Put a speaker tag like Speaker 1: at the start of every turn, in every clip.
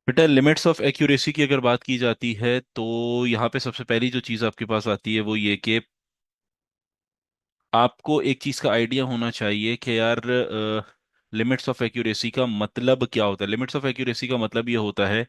Speaker 1: बेटा, limits of accuracy की अगर बात की जाती है तो यहाँ पे सबसे पहली जो चीज़ आपके पास आती है वो ये कि आपको एक चीज़ का आइडिया होना चाहिए कि यार लिमिट्स ऑफ एक्यूरेसी का मतलब क्या होता है। लिमिट्स ऑफ एक्यूरेसी का मतलब ये होता है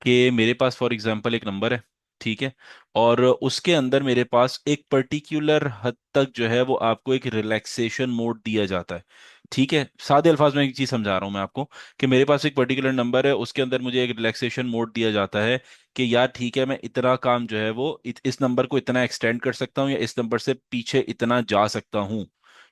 Speaker 1: कि मेरे पास फॉर एग्जांपल एक नंबर है, ठीक है, और उसके अंदर मेरे पास एक पर्टिकुलर हद तक जो है वो आपको एक रिलैक्सेशन मोड दिया जाता है। ठीक है, सादे अल्फाज में एक चीज़ समझा रहा हूँ मैं आपको कि मेरे पास एक पर्टिकुलर नंबर है, उसके अंदर मुझे एक रिलैक्सेशन मोड दिया जाता है कि यार ठीक है, मैं इतना काम जो है वो इस नंबर को इतना एक्सटेंड कर सकता हूँ या इस नंबर से पीछे इतना जा सकता हूँ।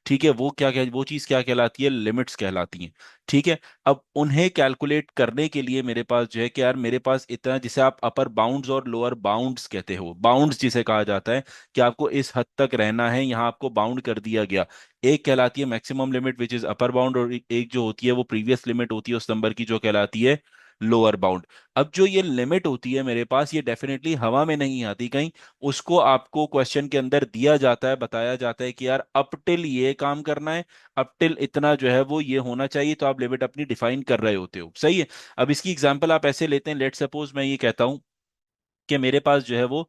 Speaker 1: ठीक है, वो चीज़ क्या कहलाती है? लिमिट्स कहलाती हैं। ठीक है, अब उन्हें कैलकुलेट करने के लिए मेरे पास जो है कि यार मेरे पास इतना, जिसे आप अपर बाउंड्स और लोअर बाउंड्स कहते हो, बाउंड्स जिसे कहा जाता है कि आपको इस हद तक रहना है, यहाँ आपको बाउंड कर दिया गया। एक कहलाती है maximum limit which is upper bound, और एक जो होती है वो प्रीवियस लिमिट होती है उस नंबर की, जो कहलाती है लोअर बाउंड। अब जो ये लिमिट होती है मेरे पास, ये डेफिनेटली हवा में नहीं आती कहीं। उसको आपको क्वेश्चन के अंदर दिया जाता है, बताया जाता है कि यार अप टिल ये काम करना है, अप टिल इतना जो है वो ये होना चाहिए, तो आप लिमिट अपनी डिफाइन कर रहे होते हो। सही है। अब इसकी एग्जांपल आप ऐसे लेते हैं, लेट सपोज मैं ये कहता हूं कि मेरे पास जो है वो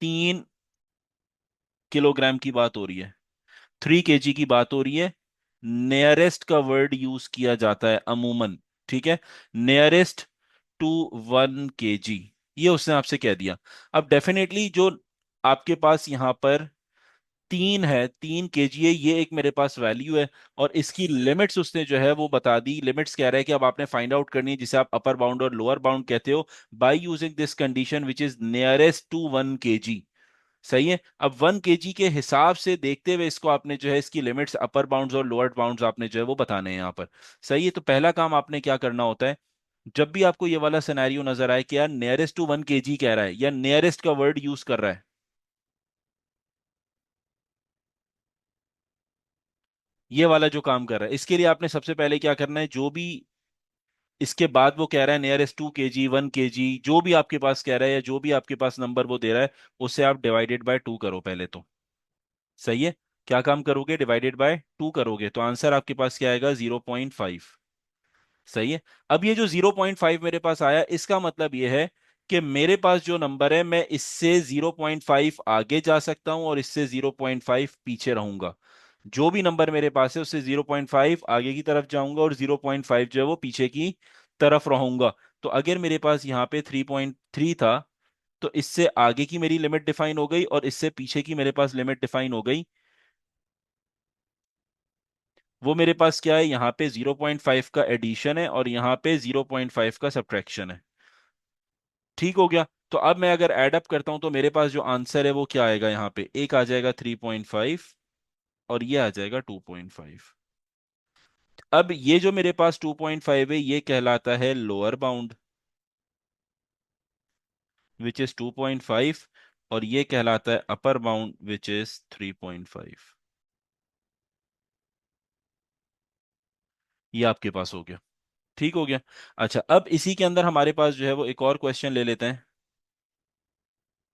Speaker 1: 3 किलोग्राम की बात हो रही है, 3 kg की बात हो रही है। नियरेस्ट का वर्ड यूज किया जाता है अमूमन। ठीक है, नियरेस्ट टू 1 kg, ये उसने आपसे कह दिया। अब डेफिनेटली जो आपके पास यहाँ पर 3 है, 3 kg है, ये एक मेरे पास वैल्यू है, और इसकी लिमिट्स उसने जो है वो बता दी। लिमिट्स कह रहा है कि अब आपने फाइंड आउट करनी है, जिसे आप अपर बाउंड और लोअर बाउंड कहते हो, by using this condition which is nearest to 1 kg। सही है। अब 1 kg के हिसाब से देखते हुए इसको आपने जो है इसकी लिमिट्स अपर बाउंड्स और लोअर बाउंड्स आपने जो है वो बताने हैं यहाँ पर। सही है, तो पहला काम आपने क्या करना होता है, जब भी आपको ये वाला सिनेरियो नजर आए कि यार नियरेस्ट टू 1 kg कह रहा है या नियरेस्ट का वर्ड यूज कर रहा है, ये वाला जो काम कर रहा है, इसके लिए आपने सबसे पहले क्या करना है, जो भी इसके बाद वो कह रहा है नियरेस्ट 2 kg 1 kg, जो भी आपके पास कह रहा है या जो भी आपके पास नंबर वो दे रहा है, उसे आप डिवाइडेड बाय 2 करो पहले तो। सही है। क्या काम करोगे? डिवाइडेड बाय 2 करोगे तो आंसर आपके पास क्या आएगा? 0.5। सही है। अब ये जो 0.5 मेरे पास आया, इसका मतलब ये है कि मेरे पास जो नंबर है, मैं इससे 0.5 आगे जा सकता हूं और इससे 0.5 पीछे रहूंगा। जो भी नंबर मेरे पास है उससे 0.5 आगे की तरफ जाऊंगा और 0.5 जो है वो पीछे की तरफ रहूंगा। तो अगर मेरे पास यहाँ पे 3.3 था, तो इससे आगे की मेरी लिमिट डिफाइन हो गई और इससे पीछे की मेरे पास लिमिट डिफाइन हो गई। वो मेरे पास क्या है, यहाँ पे 0.5 का एडिशन है और यहाँ पे 0.5 का सब्ट्रैक्शन है। ठीक हो गया। तो अब मैं अगर ऐड अप करता हूं तो मेरे पास जो आंसर है वो क्या आएगा, यहाँ पे एक आ जाएगा 3.5 और ये आ जाएगा 2.5। अब ये जो मेरे पास 2.5 है, ये कहलाता है लोअर बाउंड विच इज 2.5, और ये कहलाता है अपर बाउंड विच इज 3.5। ये आपके पास हो गया। ठीक हो गया। अच्छा, अब इसी के अंदर हमारे पास जो है वो एक और क्वेश्चन ले लेते हैं।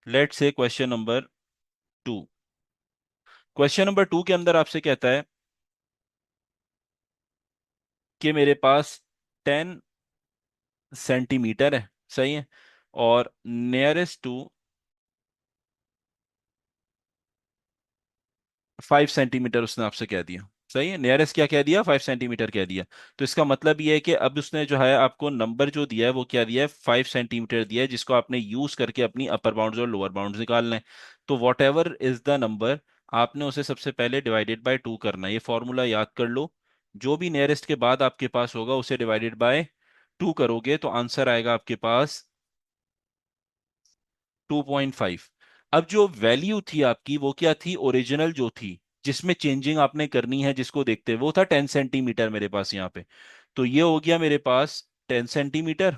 Speaker 1: Let's say question number 2। Question number 2 के अंदर आपसे कहता है कि मेरे पास 10 सेंटीमीटर है। सही है। और नियरेस्ट टू 5 सेंटीमीटर उसने आपसे कह दिया। सही है, नियरेस्ट क्या कह दिया? 5 सेंटीमीटर कह दिया। तो इसका मतलब ये है कि अब उसने जो है आपको नंबर जो दिया है वो क्या दिया है? 5 सेंटीमीटर दिया है, जिसको आपने यूज करके अपनी अपर बाउंड्स और लोअर बाउंड्स निकालना है। तो what ever is the number, आपने उसे सबसे पहले डिवाइडेड बाय 2 करना है। ये फॉर्मूला याद कर लो। जो भी नियरेस्ट के बाद आपके पास होगा उसे डिवाइडेड बाय 2 करोगे तो आंसर आएगा आपके पास 2.5। अब जो वैल्यू थी आपकी वो क्या थी? ओरिजिनल जो थी, जिसमें चेंजिंग आपने करनी है, जिसको देखते हुए, वो था 10 सेंटीमीटर मेरे पास यहाँ पे। तो ये हो गया मेरे पास 10 सेंटीमीटर।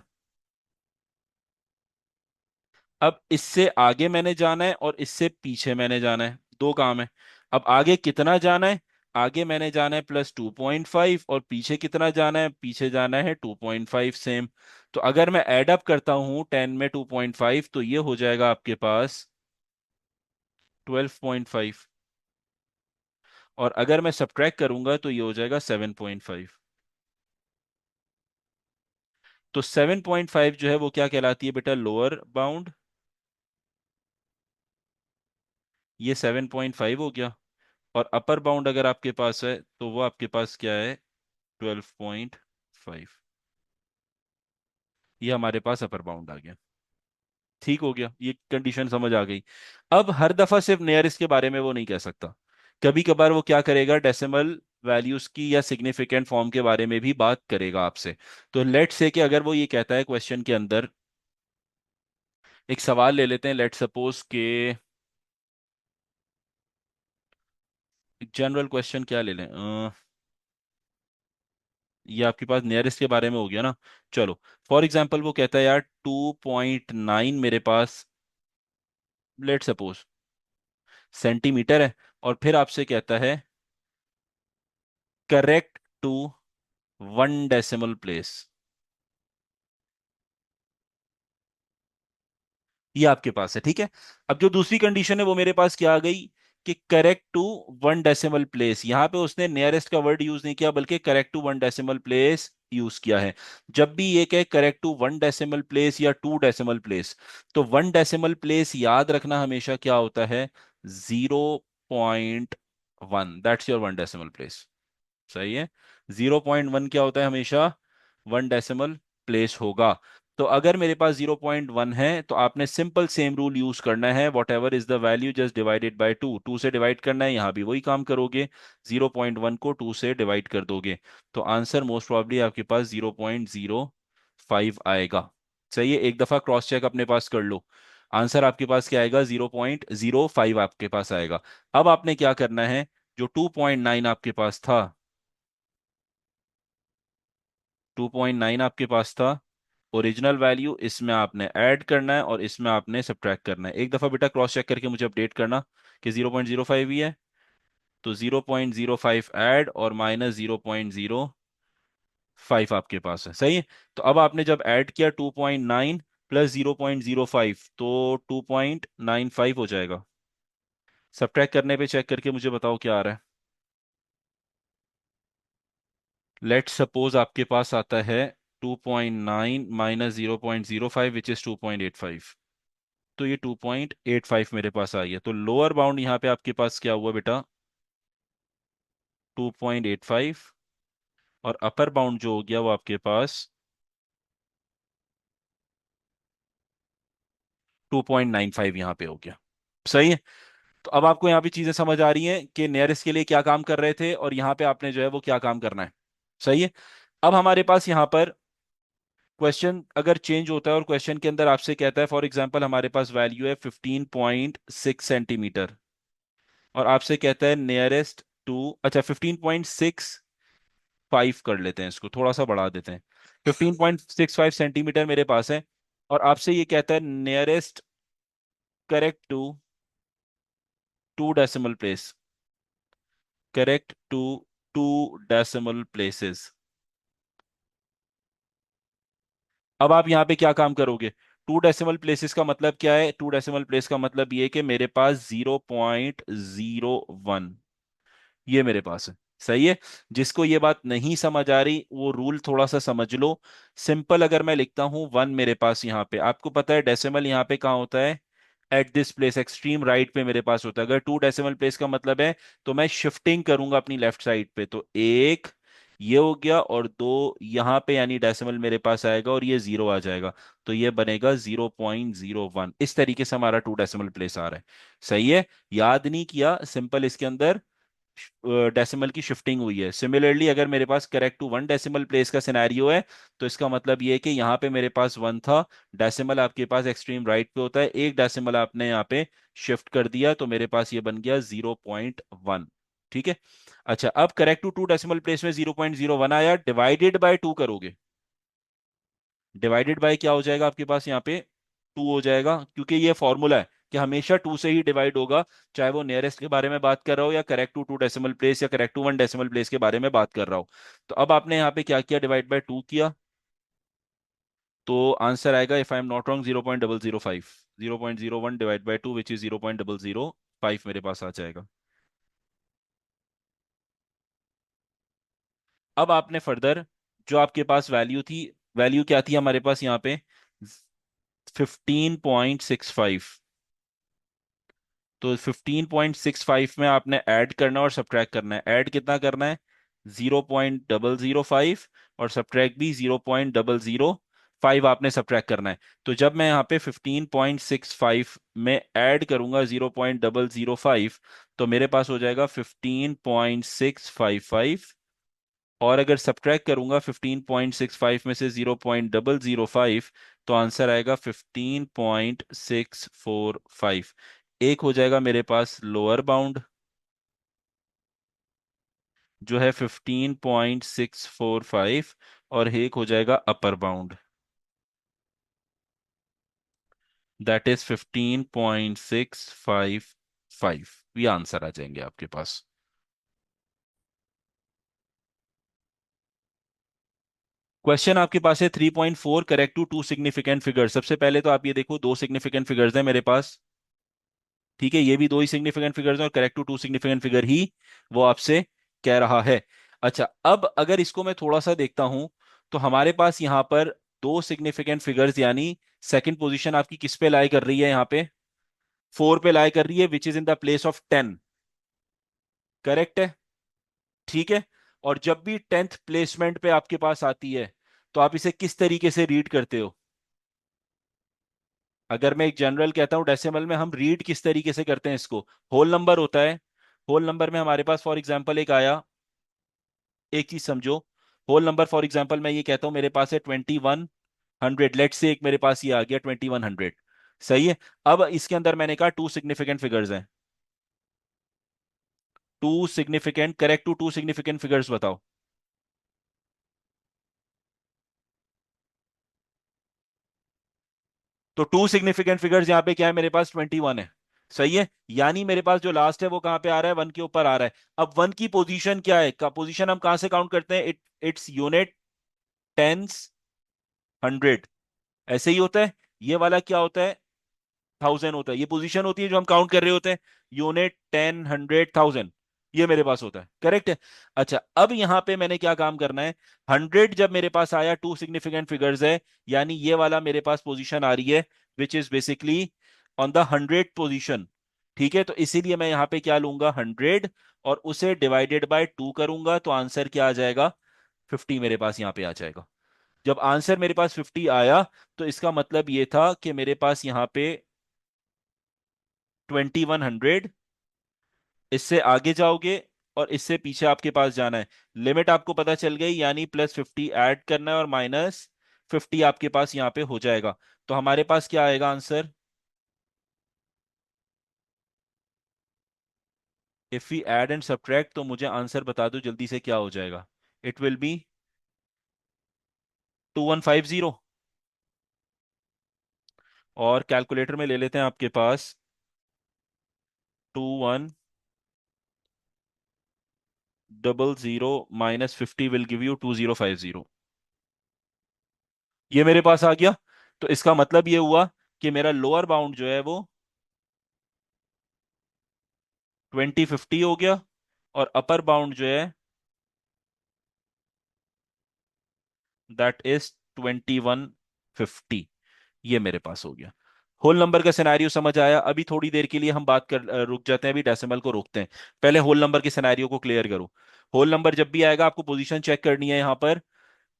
Speaker 1: अब इससे आगे मैंने जाना है और इससे पीछे मैंने जाना है, दो काम है। अब आगे कितना जाना है? आगे मैंने जाना है +2.5, और पीछे कितना जाना है? पीछे जाना है 2.5 सेम। तो अगर मैं ऐड अप करता हूं 10 में 2.5, तो ये हो जाएगा आपके पास 12.5, और अगर मैं सब्ट्रैक्ट करूंगा तो ये हो जाएगा 7.5। तो 7.5 जो है वो क्या कहलाती है बेटा, लोअर बाउंड। ये 7.5 हो गया। और अपर बाउंड अगर आपके पास है तो वो आपके पास क्या है, 12.5। ये हमारे पास अपर बाउंड आ गया। ठीक हो गया, ये कंडीशन समझ आ गई। अब हर दफा सिर्फ नियरेस्ट के बारे में वो नहीं कह सकता, कभी कभार वो क्या करेगा, डेसिमल वैल्यूज की या सिग्निफिकेंट फॉर्म के बारे में भी बात करेगा आपसे। तो लेट से कि अगर वो ये कहता है क्वेश्चन के अंदर, एक सवाल ले लेते हैं, लेट सपोज के जनरल क्वेश्चन क्या ले लें, ये आपके पास नियरेस्ट के बारे में हो गया ना। चलो, फॉर एग्जांपल वो कहता है यार 2.9 मेरे पास लेट सपोज सेंटीमीटर है, और फिर आपसे कहता है करेक्ट टू 1 डेसिमल प्लेस। ये आपके पास है, ठीक है। अब जो दूसरी कंडीशन है वो मेरे पास क्या आ गई, कि करेक्ट टू 1 डेसिमल प्लेस। यहां पे उसने नियरेस्ट का वर्ड यूज नहीं किया, बल्कि correct to 1 decimal place use किया है। जब भी ये कहे करेक्ट टू 1 डेसिमल प्लेस या 2 डेसिमल प्लेस, तो 1 डेसिमल प्लेस याद रखना हमेशा क्या होता है, 0.1। That's your 1 decimal place. सही है। 0.1 क्या होता है हमेशा, 1 डेसिमल प्लेस होगा। तो अगर मेरे पास 0.1 है तो आपने सिंपल सेम रूल यूज करना है, what ever is the value just divided by 2। 2 से डिवाइड करना है, यहां भी वही काम करोगे, 0.1 को 2 से डिवाइड कर दोगे। तो आंसर मोस्ट प्रॉब्ली आपके पास 0.05 आएगा। सही है, एक दफा क्रॉस चेक अपने पास कर लो। आंसर आपके पास क्या आएगा, 0.05 आपके पास आएगा। अब आपने क्या करना है, जो 2.9 आपके पास था, 2.9 आपके पास था, ओरिजिनल वैल्यू इसमें आपने ऐड करना है और इसमें आपने सब्ट्रैक्ट करना है। एक दफा बेटा क्रॉस चेक करके मुझे अपडेट करना कि 0.05 ही है। तो 0.05 ऐड और माइनस 0.05 आपके पास है, सही है। तो अब आपने जब ऐड किया 2.9 प्लस 0.05, तो 2.95 हो जाएगा। सब्ट्रैक्ट करने पे चेक करके मुझे बताओ क्या आ रहा है। लेट सपोज आपके पास आता है 2.9 माइनस 0.05 विच इज 2.85। तो ये 2.85 मेरे पास आई है। तो लोअर बाउंड यहाँ पे आपके पास क्या हुआ बेटा, 2.85। और अपर बाउंड जो हो गया वो आपके पास 2.95 यहाँ पे हो गया। सही है। तो अब आपको यहाँ पे चीजें समझ आ रही हैं कि नियरेस्ट के लिए क्या काम कर रहे थे और यहाँ पे आपने जो है वो क्या काम करना है। सही है। अब हमारे पास यहाँ पर क्वेश्चन अगर चेंज होता है और क्वेश्चन के अंदर आपसे कहता है, फॉर एग्जांपल हमारे पास वैल्यू है 15.6 सेंटीमीटर, और आपसे कहता है नियरेस्ट टू, अच्छा 15.65 कर लेते हैं, इसको थोड़ा सा बढ़ा देते हैं, 15.65 सेंटीमीटर मेरे पास है। और आपसे ये कहता है nearest correct to 2 decimal place, correct to 2 decimal places. अब आप यहाँ पे क्या काम करोगे, 2 डेसिमल प्लेसेस का मतलब क्या है, 2 डेसिमल प्लेस का मतलब ये कि मेरे पास 0.01 ये मेरे पास है। सही है। जिसको ये बात नहीं समझ आ रही वो रूल थोड़ा सा समझ लो। सिंपल, अगर मैं लिखता हूं 1 मेरे पास यहाँ पे, आपको पता है डेसिमल यहाँ पे कहाँ होता है, at this place extreme right पे मेरे पास होता है। अगर 2 डेसिमल प्लेस का मतलब है तो मैं शिफ्टिंग करूंगा अपनी लेफ्ट साइड पे, तो एक ये हो गया और दो यहाँ पे, यानी डेसिमल मेरे पास आएगा और ये जीरो आ जाएगा। तो ये बनेगा 0.01। इस तरीके से हमारा 2 डेसिमल प्लेस आ रहा है। सही है। याद नहीं किया, सिंपल इसके अंदर डेसिमल की शिफ्टिंग हुई है। सिमिलरली अगर मेरे पास करेक्ट टू 1 डेसिमल प्लेस का सिनेरियो है, तो इसका मतलब ये है कि यहाँ पे मेरे पास 1 था, डेसिमल आपके पास एक्सट्रीम राइट पे होता है, एक डेसिमल आपने यहाँ पे शिफ्ट कर दिया, तो मेरे पास ये बन गया 0.1। ठीक है। अच्छा, अब करेक्ट टू 2 डेसिमल प्लेस में 0.01 आया, डिवाइडेड बाय 2 करोगे, डिवाइडेड बाय क्या हो जाएगा आपके पास यहाँ पे, 2 हो जाएगा, क्योंकि ये फॉर्मूला है कि हमेशा 2 से ही डिवाइड होगा, चाहे वो नियरेस्ट के बारे में बात कर रहा हो या करेक्ट टू 2 डेसिमल प्लेस या करेक्ट टू 1 डेसिमल प्लेस के बारे में बात कर रहा हो। तो अब आपने यहाँ पे क्या किया, डिवाइड बाय 2 किया, तो आंसर आएगा if I am not wrong 0.005। 0.01 divide by 2 which is 0.005 मेरे पास आ जाएगा। अब आपने फर्दर जो आपके पास वैल्यू थी वैल्यू क्या थी हमारे पास यहाँ पे? 15.65। तो 15.65 में आपने ऐड करना और सब्ट्रैक्ट करना है। ऐड कितना करना है? 0.005, और सब्ट्रैक्ट भी 0.005 आपने सब्ट्रैक्ट करना है। तो जब मैं यहाँ पे 15.65 में ऐड करूंगा 0.005, तो मेरे पास हो जाएगा 15.655। और अगर सब्ट्रैक्ट करूंगा 15.65 में से 0.005, तो आंसर आएगा 15.645। एक हो जाएगा मेरे पास लोअर बाउंड जो है 15.645, और एक हो जाएगा अपर बाउंड दैट इज 15.655। ये आंसर आ जाएंगे आपके पास। क्वेश्चन आपके पास है 3.4 correct to two significant figure. सबसे पहले तो आप ये देखो, दो सिग्निफिकेंट फिगर्स हैं मेरे पास। ठीक है, ये भी दो ही सिग्निफिकेंट फिगर्स हैं, और correct to two significant figure ही वो आपसे कह रहा है। अच्छा, अब अगर इसको मैं थोड़ा सा देखता हूं, तो हमारे पास यहां पर दो सिग्निफिकेंट फिगर्स, यानी सेकंड पोजीशन आपकी किस पे लाई कर रही है? यहाँ पे 4 पे लाई कर रही है, which is in the place of 10। Correct है? ठीक है। और जब भी 10th प्लेसमेंट पे आपके पास आती है, तो आप इसे किस तरीके से रीड करते हो? अगर मैं एक जनरल कहता हूं डेसिमल में, हम रीड किस तरीके से करते हैं इसको? होल नंबर होता है। होल नंबर में हमारे पास फॉर एग्जांपल एक आया, एक चीज समझो। होल नंबर फॉर एग्जांपल मैं ये कहता हूं मेरे पास है 2100, लेट से एक मेरे पास ये आ गया 2100। सही है। अब इसके अंदर मैंने कहा टू सिग्निफिकेंट फिगर्स हैं। Two significant, correct to two significant figures बताओ। तो टू सिग्निफिकेंट फिगर्स यहाँ पे क्या है? मेरे पास 21 है। सही है। यानी मेरे पास जो लास्ट है वो कहाँ पे आ रहा है? 1 के ऊपर आ रहा है। अब 1 की पोजीशन क्या है? का पोजीशन हम कहाँ से काउंट करते हैं? It's unit, tens, hundred. ऐसे ही होता है। ये वाला क्या होता है? 1000 होता है। ये पोजीशन होती है जो हम काउंट कर रहे होते हैं। यूनिट, 10, 100, 1000। ये मेरे पास होता है। करेक्ट है। अच्छा, अब यहां पे मैंने क्या काम करना है? 100 जब मेरे पास आया, टू सिग्निफिकेंट फिगर्स है, यानी ये वाला मेरे पास पोजीशन आ रही है, which is basically on the 100 position. ठीक है, तो इसीलिए मैं यहां पे क्या लूंगा? 100, और उसे डिवाइडेड बाय 2 करूंगा, तो आंसर क्या आ जाएगा? 50 मेरे पास यहां पे आ जाएगा। जब आंसर मेरे पास 50 आया, तो इसका मतलब ये था कि मेरे पास यहां पे 2100, इससे आगे जाओगे और इससे पीछे आपके पास जाना है। लिमिट आपको पता चल गई, यानी +50 ऐड करना है और -50 आपके पास यहाँ पे हो जाएगा। तो हमारे पास क्या आएगा answer? If we add and subtract, तो मुझे आंसर बता दो जल्दी से, क्या हो जाएगा? It will B 2150। और कैलकुलेटर में ले लेते हैं आपके पास। 2100 -50 विल गिव यू 2050। ये मेरे पास आ गया। तो इसका मतलब ये हुआ कि मेरा लोअर बाउंड जो है वो 2050 हो गया, और अपर बाउंड जो है दैट इज 2150। ये मेरे पास हो गया। होल नंबर का सिनेरियो समझ आया? अभी थोड़ी देर के लिए हम बात कर रुक जाते हैं, अभी डेसिमल को रोकते हैं। पहले होल नंबर के सिनेरियो को क्लियर करो। होल नंबर जब भी आएगा, आपको पोजीशन चेक करनी है यहाँ पर,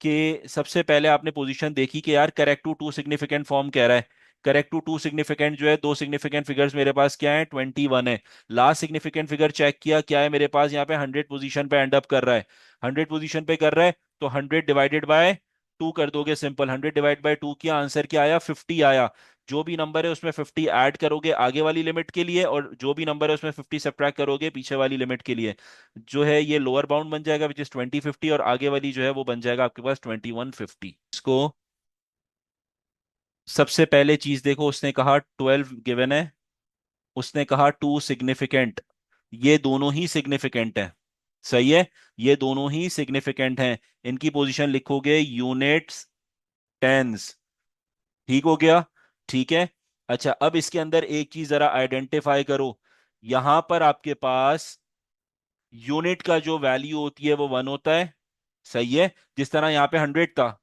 Speaker 1: कि सबसे पहले आपने पोजीशन देखी कि यार correct to two significant form कह रहा है। करेक्ट टू टू सिग्निफिकेंट जो है, दो सिग्निफिकेंट फिगर्स मेरे पास क्या है? 21 है। लास्ट सिग्निफिकेंट फिगर चेक किया, क्या है मेरे पास? यहाँ पे 100 पोजीशन पे एंड अप कर रहा है। 100 पोजीशन पे कर रहा है, तो 100 डिवाइडेड बाय 2 कर दोगे, सिंपल। 100 डिवाइड बाय 2 किया, आंसर क्या आया? 50 आया। जो भी नंबर है उसमें 50 ऐड करोगे आगे वाली लिमिट के लिए, और जो भी नंबर है उसमें 50 सब्ट्रैक्ट करोगे पीछे वाली लिमिट के लिए। जो है ये लोअर बाउंड बन जाएगा, विच इज 2050, और आगे वाली जो है वो बन जाएगा आपके पास 2150। इसको सबसे पहले चीज देखो, उसने कहा 12 गिवन है, उसने कहा टू सिग्निफिकेंट। ये दोनों ही सिग्निफिकेंट है। सही है। ये दोनों ही सिग्निफिकेंट हैं। इनकी पोजीशन लिखोगे यूनिट्स, टेंस। ठीक हो गया? ठीक है। अच्छा, अब इसके अंदर एक चीज जरा आइडेंटिफाई करो। यहां पर आपके पास यूनिट का जो वैल्यू होती है वो 1 होता है। सही है। जिस तरह यहाँ पे 100 था,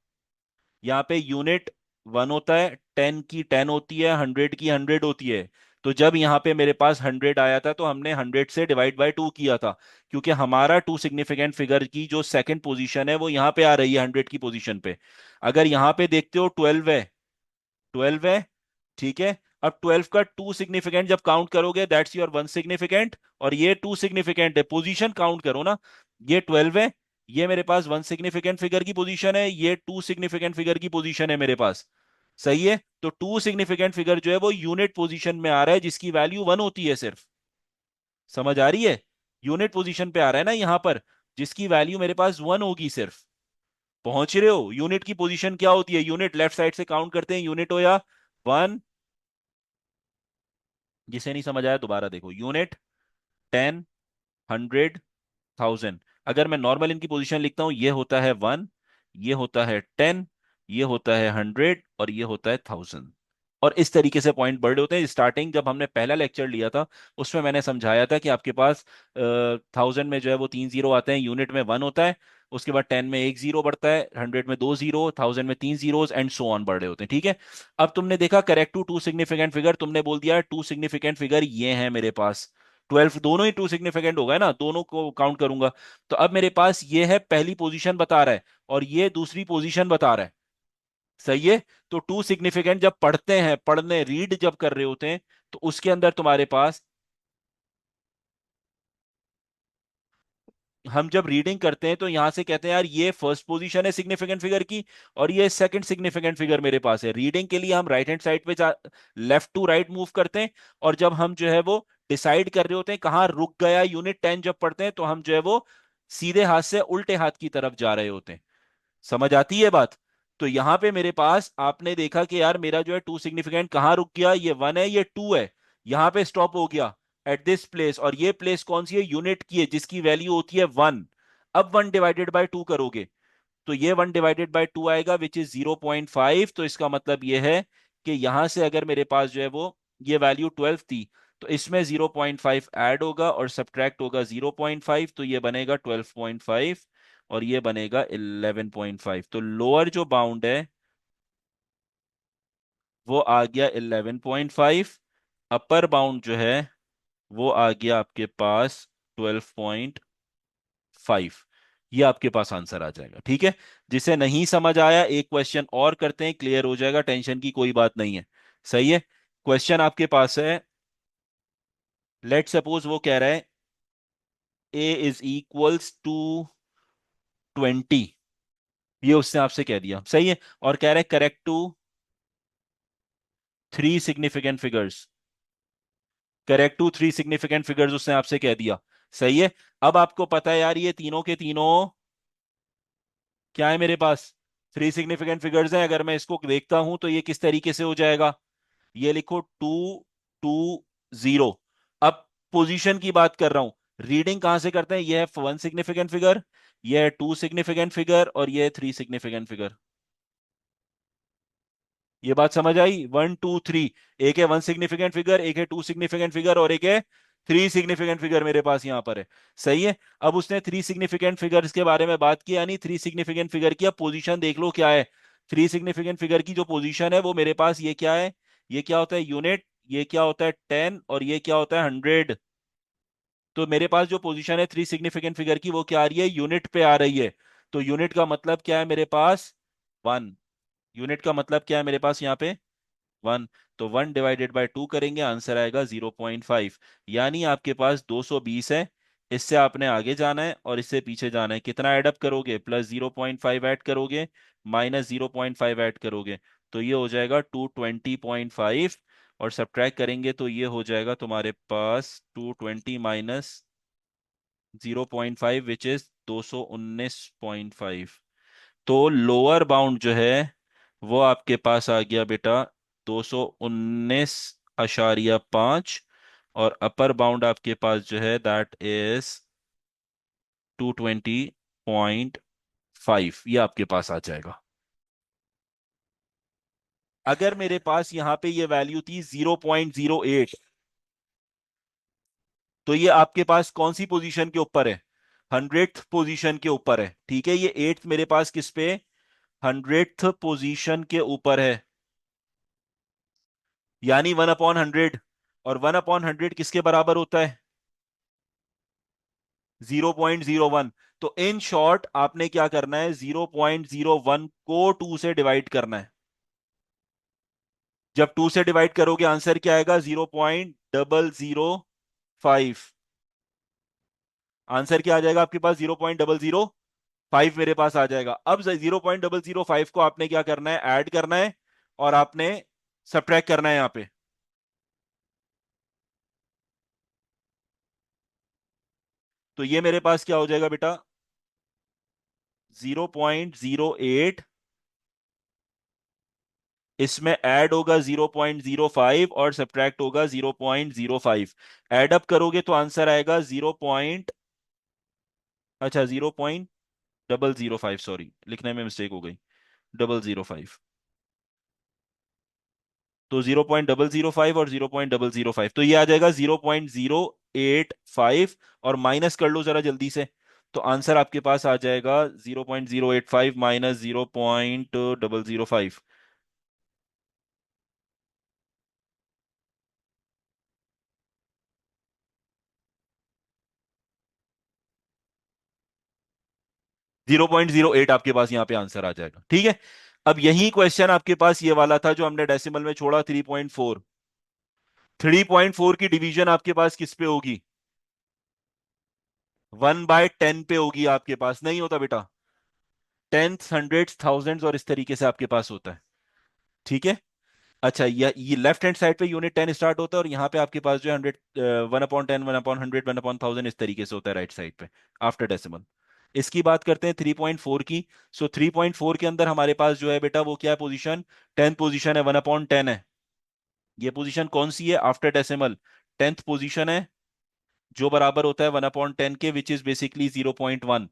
Speaker 1: यहाँ पे यूनिट 1 होता है, 10 की 10 होती है, 100 की 100 होती है। तो जब यहाँ पे मेरे पास 100 आया था तो हमने 100 से डिवाइड बाय 2 किया था, क्योंकि हमारा टू सिग्निफिकेंट फिगर की जो सेकंड पोजीशन है वो यहाँ पे आ रही है 100 की पोजीशन पे। अगर यहाँ पे देखते हो 12 है, 12 है, ठीक है। अब 12 का टू सिग्निफिकेंट जब काउंट करोगे दैट्स योर वन सिग्निफिकेंट, और ये टू सिग्निफिकेंट है, पोजीशन काउंट करो ना। ये 12 है, ये मेरे पास वन सिग्निफिकेंट फिगर की पोजीशन है, ये टू सिग्निफिकेंट फिगर की पोजीशन है मेरे पास। सही है, तो टू सिग्निफिकेंट फिगर जो है वो यूनिट पोजीशन में आ रहा है जिसकी वैल्यू 1 होती है सिर्फ। समझ आ रही है? यूनिट पोजीशन पे आ रहा है ना यहां पर, जिसकी वैल्यू मेरे पास 1 होगी सिर्फ। पहुंच रहे हो? यूनिट की पोजीशन क्या होती है? यूनिट लेफ्ट साइड से काउंट करते हैं, यूनिट हो या 1। जिसे नहीं समझ आया दोबारा देखो, यूनिट 10, 100, 1000। अगर मैं नॉर्मल इनकी पोजीशन लिखता हूं, ये होता है 1, ये होता है 10, ये होता है 100 और ये होता है 1000। और इस तरीके से पॉइंट बढ़ रहे होते हैं। स्टार्टिंग जब हमने पहला लेक्चर लिया था उसमें मैंने समझाया था कि आपके पास 1000 में जो है वो 3 जीरो आते हैं, यूनिट में 1 होता है, उसके बाद 10 में एक जीरो बढ़ता है, 100 में दो जीरो, 1000 में तीन जीरोस एंड सो ऑन बढ़ रहे होते हैं, ठीक है। अब तुमने देखा correct to two significant figure, तुमने बोल दिया टू सिग्निफिकेंट फिगर ये है मेरे पास। 12 दोनों ही टू सिग्निफिकेंट हो गए ना, दोनों को काउंट करूंगा। तो अब मेरे पास ये है पहली पोजीशन बता रहा है और ये दूसरी पोजीशन बता रहा है। सही है। तो टू सिग्निफिकेंट जब पढ़ते हैं, पढ़ने रीड जब कर रहे होते हैं, तो उसके अंदर तुम्हारे पास, हम जब रीडिंग करते हैं तो यहां से कहते हैं यार ये फर्स्ट पोजीशन है सिग्निफिकेंट फिगर की और ये सेकंड सिग्निफिकेंट फिगर मेरे पास है। रीडिंग के लिए हम राइट हैंड साइड पे लेफ्ट टू राइट मूव करते हैं, और जब हम जो है वो डिसाइड कर रहे होते हैं कहाँ रुक गया यूनिट 10 जब पढ़ते हैं, तो हम जो है वो सीधे हाथ से उल्टे हाथ की तरफ जा रहे होते हैं। समझ आती है बात? तो यहां पे मेरे पास आपने देखा कि यार मेरा जो है टू सिग्निफिकेंट कहां रुक गया, ये 1 है ये 2 है, यहां पे स्टॉप हो गया एट दिस प्लेस। और ये प्लेस कौन सी है? यूनिट की है जिसकी वैल्यू होती है 1। अब 1 डिवाइडेड बाय 2 करोगे तो ये 1 डिवाइडेड बाय 2 आएगा विच इज 0.5। तो इसका मतलब ये है कि यहां से अगर मेरे पास जो है वो ये वैल्यू 12 थी, तो इसमें 0.5 ऐड होगा और सब्ट्रैक्ट होगा 0.5, तो ये बनेगा 12.5 और ये बनेगा 11.5। तो लोअर जो बाउंड है वो आ गया 11.5, अपर बाउंड जो है वो आ गया आपके पास 12.5। ये आपके पास आंसर आ जाएगा, ठीक है। जिसे नहीं समझ आया एक क्वेश्चन और करते हैं, क्लियर हो जाएगा, टेंशन की कोई बात नहीं है। सही है। क्वेश्चन आपके पास है, लेट सपोज वो कह रहा है ए इज इक्वल्स टू 20। ये उसने आपसे कह दिया, सही है, और कह रहा है correct to three significant figures. Correct to three significant figures उसने आपसे कह दिया। सही है। अब आपको पता है यार ये तीनों के तीनों क्या है मेरे पास? थ्री सिग्निफिकेंट फिगर्स हैं। अगर मैं इसको देखता हूं तो ये किस तरीके से हो जाएगा? ये लिखो 2, 2, 0। अब पोजीशन की बात कर रहा हूं, रीडिंग कहां से करते हैं? ये है वन सिग्निफिकेंट फिगर, ये है टू सिग्निफिकेंट फिगर और ये है थ्री सिग्निफिकेंट फिगर। ये बात समझ आई? 1, 2, 3। एक है वन सिग्निफिकेंट फिगर, एक है टू सिग्निफिकेंट फिगर और एक है थ्री सिग्निफिकेंट फिगर मेरे पास यहां पर है। सही है। अब उसने थ्री सिग्निफिकेंट फिगर्स के बारे में बात की, यानी थ्री सिग्निफिकेंट फिगर की अब पोजीशन देख लो क्या है। थ्री सिग्निफिकेंट फिगर की जो पोजीशन है वो मेरे पास ये क्या है? ये क्या होता है? यूनिट। ये क्या होता है? 10। और ये क्या होता है? 100। तो मेरे पास जो पोजीशन है थ्री सिग्निफिकेंट फिगर की वो क्या आ रही है? यूनिट पे आ रही है। तो यूनिट का मतलब क्या है मेरे पास? 1। यूनिट का मतलब क्या है मेरे पास यहाँ पे? 1। तो 1 डिवाइडेड बाय 2 करेंगे, आंसर आएगा 0.5। यानी आपके पास 220 है। इससे आपने आगे जाना है और इससे पीछे जाना है। कितना ऐड अप करोगे? प्लस 0.5 ऐड करोगे, माइनस 0.5 ऐड करोगे, तो ये हो जाएगा 220.5। और सब्ट्रैक्ट करेंगे तो ये हो जाएगा तुम्हारे पास 220 माइनस 0.5 विच इज 219.5। तो लोअर बाउंड जो है वो आपके पास आ गया बेटा 219.5, और अपर बाउंड आपके पास जो है दैट इज 220.5। ये आपके पास आ जाएगा। अगर मेरे पास यहाँ पे ये वैल्यू थी 0.08, तो ये आपके पास कौन सी पोजीशन के ऊपर है? 100th पोजीशन के ऊपर है, ठीक है। ये एट्थ मेरे पास किस पे? 100th पोजीशन के ऊपर है, यानी 1/100। और 1/100 किसके बराबर होता है? 0.01। तो इन शॉर्ट आपने क्या करना है, 0.01 को 2 से डिवाइड करना है। जब 2 से डिवाइड करोगे आंसर क्या आएगा? 0.005। आंसर क्या आ जाएगा आपके पास? 0.005 मेरे पास आ जाएगा। अब 0.005 को आपने क्या करना है? ऐड करना है और आपने सब्ट्रैक्ट करना है यहां पे। तो ये मेरे पास क्या हो जाएगा बेटा? 0.08, इसमें ऐड होगा 0.05 और सब्ट्रैक्ट होगा 0.05। ऐड अप करोगे तो आंसर आएगा 0 पॉइंट, अच्छा 0.005, सॉरी लिखने में मिस्टेक हो गई, 005। तो 0.005 और 0.005, तो ये आ जाएगा 0.085। और माइनस कर लो जरा जल्दी से। तो आंसर आपके पास आ जाएगा 0.085 माइनस 0.005। 0.08 आपके पास यहाँ पे आंसर आ जाएगा। ठीक है। अब यही क्वेश्चन आपके पास ये वाला था जो हमने डेसिमल में छोड़ा, 3.4। 3.4 की डिवीजन आपके पास किस पे होगी? 1/10 पे होगी आपके पास, नहीं होता बेटा? टेंथ, हंड्रेड्स, थाउजेंड्स और इस तरीके से आपके पास होता है। ठीक है। अच्छा, ये लेफ्ट हैंड साइड पे यूनिट 10 स्टार्ट होता है और यहाँ पे आपके पास जो 100, 1/10, 1/100, 1/1000 इस तरीके से होता है राइट साइड पे आफ्टर डेसिमल। इसकी बात करते हैं 3.4 की। सो 3.4 के अंदर हमारे पास जो है बेटा वो क्या है पोजीशन? 10th पोजीशन है, 1/10 है। ये पोजीशन कौन सी है आफ्टर डेसिमल? 10th पोजीशन है, जो बराबर होता है 1/10 के, विच इज बेसिकली 0.1।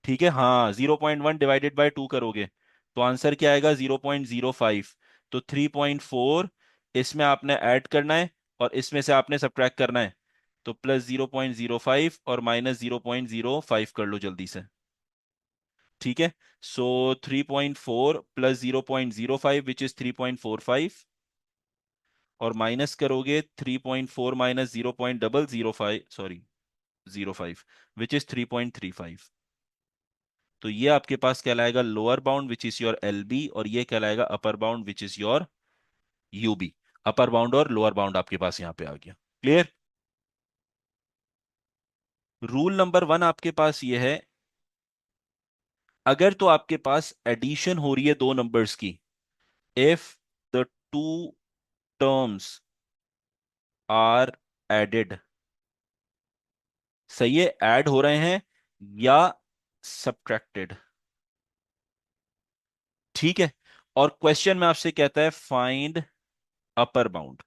Speaker 1: ठीक है, हाँ 0.1 डिवाइडेड बाय 2 करोगे तो आंसर क्या आएगा? 0.05। तो 3.4 इसमें आपने ऐड करना है और इसमें से आपने सब्ट्रैक्ट करना है। तो प्लस 0.05 और माइनस 0.05 कर लो जल्दी से। ठीक है। सो 3.4 प्लस 0.05 विच इज 3.45, और माइनस करोगे 3.4 माइनस 0.005, सॉरी 05, विच इज 3.35। तो ये आपके पास कहलाएगा lower bound which is your L B, और ये कहलाएगा upper bound which is your U B. Upper bound और लोअर बाउंड आपके पास यहां पे आ गया। क्लियर? रूल नंबर 1 आपके पास ये है, अगर तो आपके पास एडिशन हो रही है दो नंबर्स की, if the two terms are added, सही है, ऐड हो रहे हैं या सब्ट्रैक्टेड। ठीक है। और क्वेश्चन में आपसे कहता है फाइंड अपर बाउंड।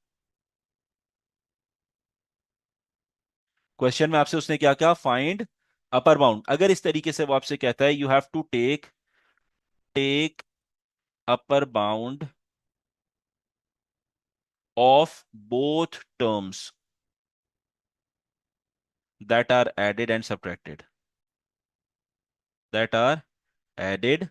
Speaker 1: क्वेश्चन में आपसे उसने क्या कहा? Find upper bound. अगर इस तरीके से वो आपसे कहता है you have to take take upper bound of both terms that are added and subtracted, that are added.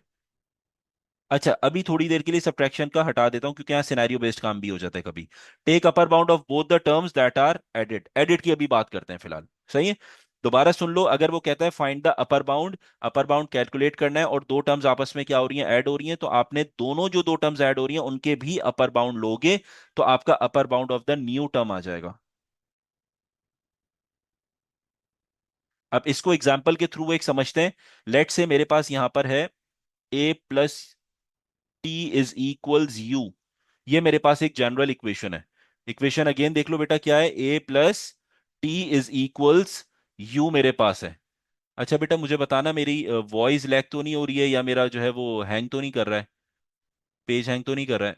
Speaker 1: अच्छा, अभी थोड़ी देर के लिए सब्ट्रैक्शन का हटा देता हूं क्योंकि यहाँ सिनेरियो बेस्ड काम भी हो जाता है कभी। Take upper bound of both the terms that are added, added की अभी बात करते हैं फिलहाल। सही है। दोबारा सुन लो, अगर वो कहता है find the upper bound, upper bound calculate करना है और दो टर्म्स आपस में क्या हो रही हैं? ऐड हो रही हैं, तो आपने दोनों जो दो टर्म्स ऐड हो रही हैं उनके भी अपर बाउंड लोगे, तो आपका upper bound of the new term आ जाएगा। अब इसको एग्जाम्पल के थ्रू एक समझते हैं। लेट से मेरे पास यहां पर है a plus T is equals you, ये मेरे पास एक जनरल इक्वेशन है। इक्वेशन अगेन देख लो बेटा, क्या है? a plus T is equals you मेरे पास है। अच्छा बेटा मुझे बताना, मेरी वॉइस लैग तो नहीं हो रही है या मेरा जो है वो हैंग तो नहीं कर रहा है? पेज हैंग तो नहीं कर रहा है?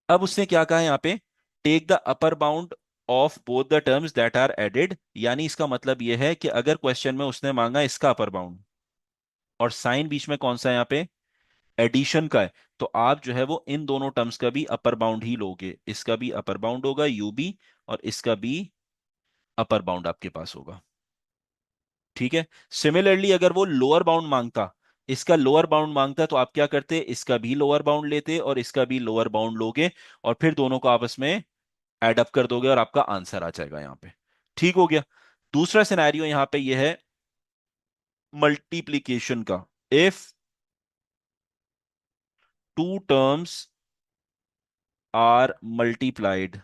Speaker 1: अब उसने क्या कहा है यहाँ पे? Take the upper bound of both the terms that are added, यानी इसका मतलब यह है कि अगर क्वेश्चन में उसने मांगा इसका अपर बाउंड और साइन बीच में कौन सा है यहाँ पे? एडिशन का है, तो आप जो है वो इन दोनों टर्म्स का भी अपर बाउंड ही लोगे। इसका भी अपर बाउंड होगा यू बी, और इसका भी अपर बाउंड आपके पास होगा। ठीक है। सिमिलरली अगर वो लोअर बाउंड मांगता, इसका लोअर बाउंड मांगता तो आप क्या करते, इसका भी लोअर बाउंड लेते और इसका भी लोअर बाउंड लोगे, और फिर दोनों को आपस में एड अप कर दोगे और आपका आंसर आ जाएगा यहां पे। ठीक हो गया। दूसरा सिनेरियो यहां पे ये है मल्टीप्लीकेशन का। If two terms are multiplied,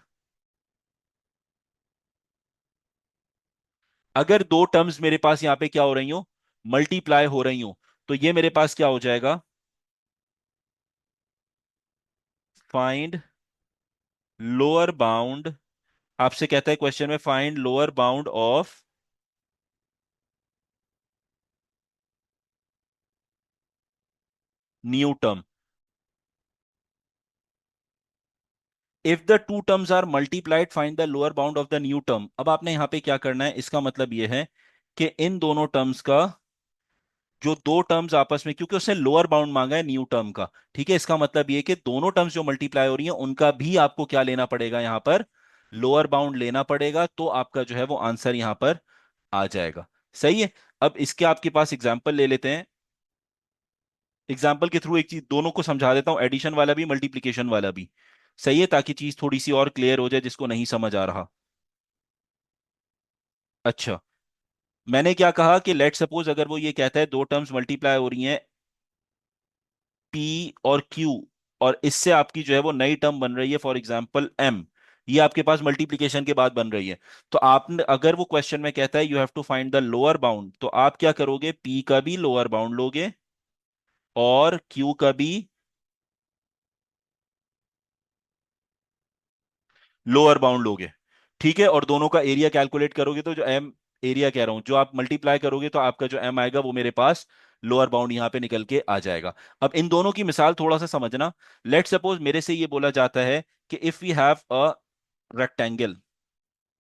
Speaker 1: अगर दो टर्म्स मेरे पास यहां पे क्या हो रही हो, मल्टीप्लाई हो रही हो, तो ये मेरे पास क्या हो जाएगा, फाइंड लोअर बाउंड, आपसे कहता है क्वेश्चन में find lower bound of new term. If the two terms are multiplied find the lower bound of the new term. अब आपने यहां पे क्या करना है, इसका मतलब यह है कि इन दोनों टर्म्स का, जो दो टर्म्स आपस में, क्योंकि उसने लोअर बाउंड मांगा है न्यू टर्म का, ठीक है, इसका मतलब ये कि दोनों टर्म्स जो मल्टीप्लाई हो रही हैं उनका भी आपको क्या लेना पड़ेगा यहां पर, लोअर बाउंड लेना पड़ेगा, तो आपका जो है वो आंसर यहां पर आ जाएगा। सही है। अब इसके आपके पास एग्जाम्पल ले लेते हैं। एग्जाम्पल के थ्रू एक चीज दोनों को समझा देता हूं, एडिशन वाला भी मल्टीप्लीकेशन वाला भी। सही है, ताकि चीज थोड़ी सी और क्लियर हो जाए जिसको नहीं समझ आ रहा। अच्छा, मैंने क्या कहा कि लेट सपोज अगर वो ये कहता है दो टर्म्स मल्टीप्लाई हो रही हैं, पी और क्यू, और इससे आपकी जो है वो नई टर्म बन रही है फॉर एग्जांपल एम, ये आपके पास मल्टीप्लिकेशन के बाद बन रही है। तो आपने, अगर वो क्वेश्चन में कहता है you have to find the lower bound, तो आप क्या करोगे, पी का भी लोअर बाउंड लोगे और क्यू का भी लोअर बाउंड लोगे। ठीक है, और दोनों का एरिया कैलकुलेट करोगे, तो जो एम, एरिया कह रहा हूं, जो आप मल्टीप्लाई करोगे तो आपका जो एम आएगा वो मेरे पास लोअर बाउंड यहां पे निकल के आ जाएगा। अब इन दोनों की मिसाल थोड़ा सा समझना। लेट सपोज मेरे से ये बोला जाता है कि if we have a rectangle,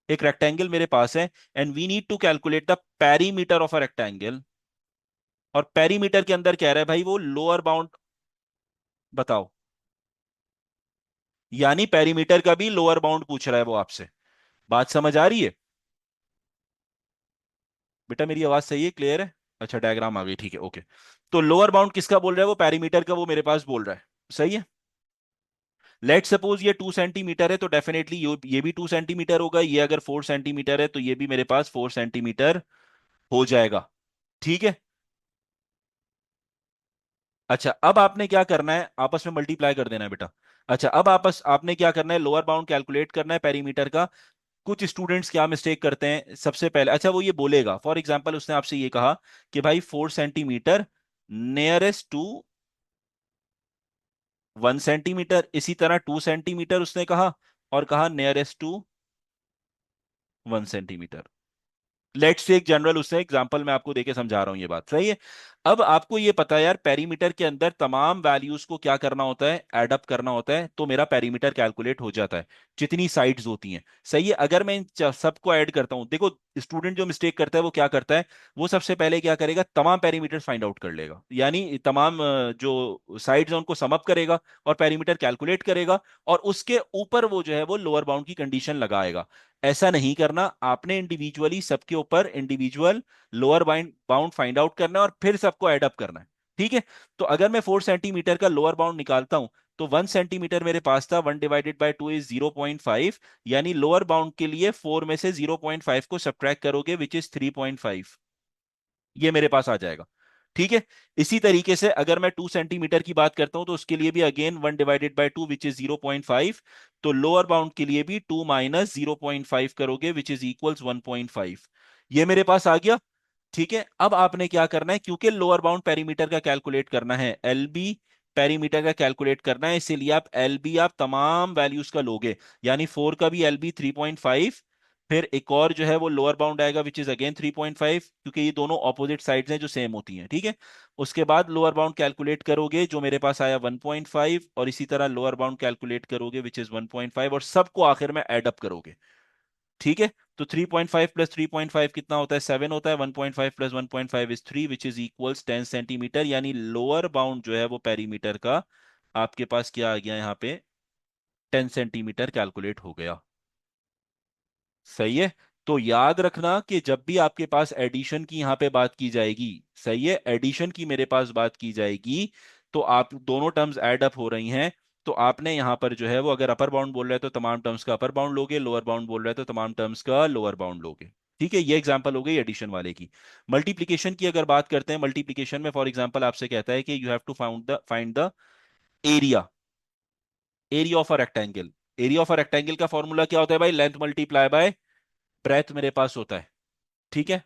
Speaker 1: एक रेक्टेंगल मेरे पास है, and we need to calculate the perimeter of a rectangle, और पेरीमीटर के अंदर कह रहा है भाई वो लोअर बाउंड बताओ, यानी पेरीमीटर का भी लोअर बाउंड पूछ रहा है वो आपसे। बात समझ आ रही है बेटा, मेरी आवाज सही है, क्लियर है? अच्छा, डायग्राम आ गई, ठीक है, ओके। तो लोअर बाउंड किसका बोल रहा है, वो पेरीमीटर का वो मेरे पास बोल रहा है। सही है। लेट सपोज ये 2 सेंटीमीटर है, तो डेफिनेटली ये भी 2 सेंटीमीटर होगा, ये अगर 4 सेंटीमीटर है तो ये भी मेरे पास 4 सेंटीमीटर हो जाएगा। ठीक है। अच्छा, अब आपने क्या करना है, आपस में मल्टीप्लाई कर देना है बेटा। अच्छा, अब आपस आपने क्या करना है, लोअर बाउंड कैलकुलेट करना है पेरीमीटर का। कुछ स्टूडेंट्स क्या मिस्टेक करते हैं, सबसे पहले, अच्छा वो ये बोलेगा फॉर एग्जांपल उसने आपसे ये कहा कि भाई 4 सेंटीमीटर नियरेस्ट टू 1 सेंटीमीटर, इसी तरह 2 सेंटीमीटर उसने कहा, और कहा nearest to 1 centimetre. Let's say एक जनरल उससे एग्जांपल मैं आपको देके समझा रहा हूं, ये बात सही है। अब आपको ये पता है यार, पेरीमीटर के अंदर तमाम वैल्यूज को क्या करना होता है, ऐड अप करना होता है, तो मेरा पेरीमीटर कैलकुलेट हो जाता है, जितनी साइड्स होती हैं। सही है। अगर मैं इन सबको ऐड करता हूं, देखो स्टूडेंट जो मिस्टेक करता है वो क्या करता है, वो सबसे पहले क्या करेगा, तमाम पेरीमीटर फाइंड आउट कर लेगा, यानी तमाम जो साइड्स हैं उनको सम अप करेगा और पेरीमीटर कैलकुलेट करेगा, और उसके ऊपर वो जो है वो लोअर बाउंड की कंडीशन लगाएगा। ऐसा नहीं करना, आपने इंडिविजुअली सबके ऊपर individual lower bound bound find out करना है और फिर सबको ऐड अप करना है। ठीक है। तो अगर मैं 4 सेंटीमीटर का लोअर बाउंड निकालता हूं, तो 1 सेंटीमीटर मेरे पास था, 1/2 इज 0.5, यानी लोअर बाउंड के लिए 4 में से 0.5 को सब्ट्रैक्ट करोगे विच इज 3.5, ये मेरे पास आ जाएगा। ठीक है। इसी तरीके से अगर मैं 2 सेंटीमीटर की बात करता हूं, तो उसके लिए भी अगेन 1/2 विच इज 0.5, तो लोअर बाउंड के लिए भी 2 - 0.5 करोगे विच इज इक्वल्स 1.5, ये मेरे पास आ गया। ठीक है। अब आपने क्या करना है, क्योंकि लोअर बाउंड पेरीमीटर का कैलकुलेट करना है, एलबी पेरीमीटर का कैलकुलेट करना है, इसीलिए आप एलबी आप तमाम वैल्यूज का लोगे, यानी 4 का भी एलबी 3.5, फिर एक और जो है वो लोअर बाउंड आएगा विच इज अगेन 3.5, क्योंकि ये दोनों ऑपोजिट साइड्स हैं जो सेम होती हैं। ठीक है। उसके बाद लोअर बाउंड कैलकुलेट करोगे, जो मेरे पास आया 1.5, और इसी तरह लोअर बाउंड कैलकुलेट करोगे विच इज 1.5, और सबको आखिर में एड अप करोगे। ठीक है। तो 3.5 प्लस 3.5 कितना होता है, 7 होता है, 1.5 plus 1.5 is 3 which is equals 10 centimetre, यानी लोअर बाउंड जो है वो पेरीमीटर का आपके पास क्या आ गया यहाँ पे, 10 सेंटीमीटर कैलकुलेट हो गया। सही है। तो याद रखना कि जब भी आपके पास एडिशन की यहां पे बात की जाएगी, सही है, एडिशन की मेरे पास बात की जाएगी, तो आप दोनों टर्म्स ऐड अप हो रही हैं, तो आपने यहां पर जो है वो, अगर अपर बाउंड बोल रहे हैं तो तमाम टर्म्स का अपर बाउंड लोगे, लोअर बाउंड बोल रहे हैं तो तमाम टर्म्स का लोअर बाउंड लोगे। ठीक है, ये एग्जांपल हो गई एडिशन वाले की। मल्टीप्लिकेशन की अगर बात करते हैं, मल्टीप्लिकेशन में फॉर एग्जांपल आपसे कहता है कि you have to find the area, area of a rectangle. Area of a rectangle का फॉर्मूला क्या होता है भाई? लेंथ मल्टीप्लाई बाय ब्रेथ मेरे पास होता है। ठीक है।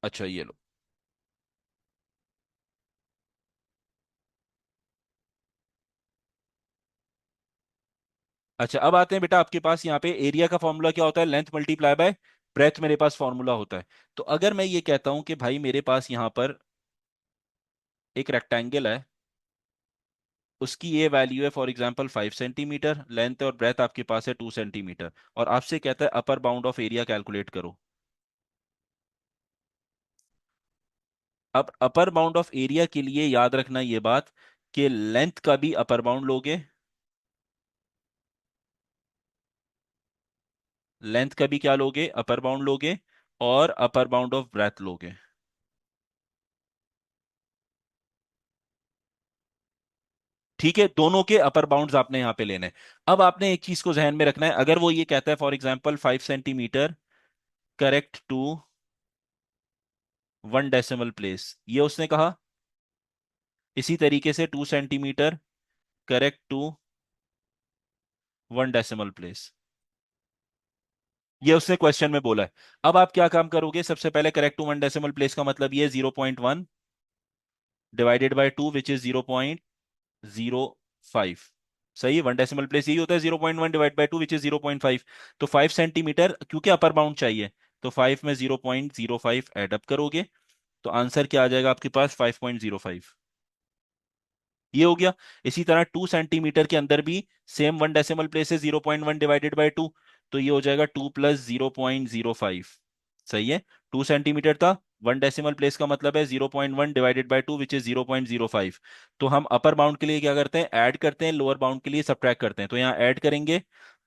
Speaker 1: अच्छा ये लो। अच्छा अब आते हैं बेटा, आपके पास यहाँ पे एरिया का फॉर्मूला क्या होता है? लेंथ मल्टीप्लाई बाय ब्रेथ मेरे पास फॉर्मूला होता है। तो अगर मैं ये कहता हूं कि भाई मेरे पास यहाँ पर एक रेक्टेंगल है, उसकी ये वैल्यू है फॉर एग्जांपल 5 सेंटीमीटर, लेंथ और ब्रेथ आपके पास है 2 सेंटीमीटर, और आपसे कहता है अपर बाउंड ऑफ एरिया कैलकुलेट करो। अब अपर बाउंड ऑफ एरिया के लिए याद रखना ये बात कि लेंथ का भी अपर बाउंड लोगे, लेंथ का भी क्या लोगे? अपर बाउंड लोगे, और अपर बाउंड ऑफ ब्रेथ लोगे। ठीक है, दोनों के अपर बाउंड्स आपने यहां पे लेने हैं। अब आपने एक चीज को ध्यान में रखना है, अगर वो ये कहता है for example 5 centimetre correct to 1 decimal place, ये उसने कहा। इसी तरीके से 2 centimetre correct to 1 decimal place, ये उसने क्वेश्चन में बोला है। अब आप क्या काम करोगे? सबसे पहले करेक्ट टू 1 डेसिमल प्लेस का मतलब ये 0.1 डिवाइडेड बाई 2 विच इज 0.05। सही है, 1 डेसिमल प्लेस यही होता है, 0.1 डिवाइड बाई 2 विच इज 0.5। तो 5 सेंटीमीटर क्योंकि अपर बाउंड चाहिए, तो 5 में 0.05 एडअप करोगे, तो आंसर क्या आ जाएगा आपके पास? 5.05। ये हो गया। इसी तरह 2 सेंटीमीटर के अंदर भी सेम 1 डेसिमल प्लेस है, 0.1 डिवाइडेड बाई 2, तो ये हो जाएगा 2 प्लस 0.05। सही है, 2 सेंटीमीटर था, 1 डेसिमल प्लेस का मतलब है 0.1 डिवाइडेड बाई 2 विच इज 0.05। तो हम अपर बाउंड के लिए क्या करते हैं? ऐड करते हैं, लोअर बाउंड के लिए सब्ट्रैक्ट करते हैं, तो यहाँ ऐड करेंगे,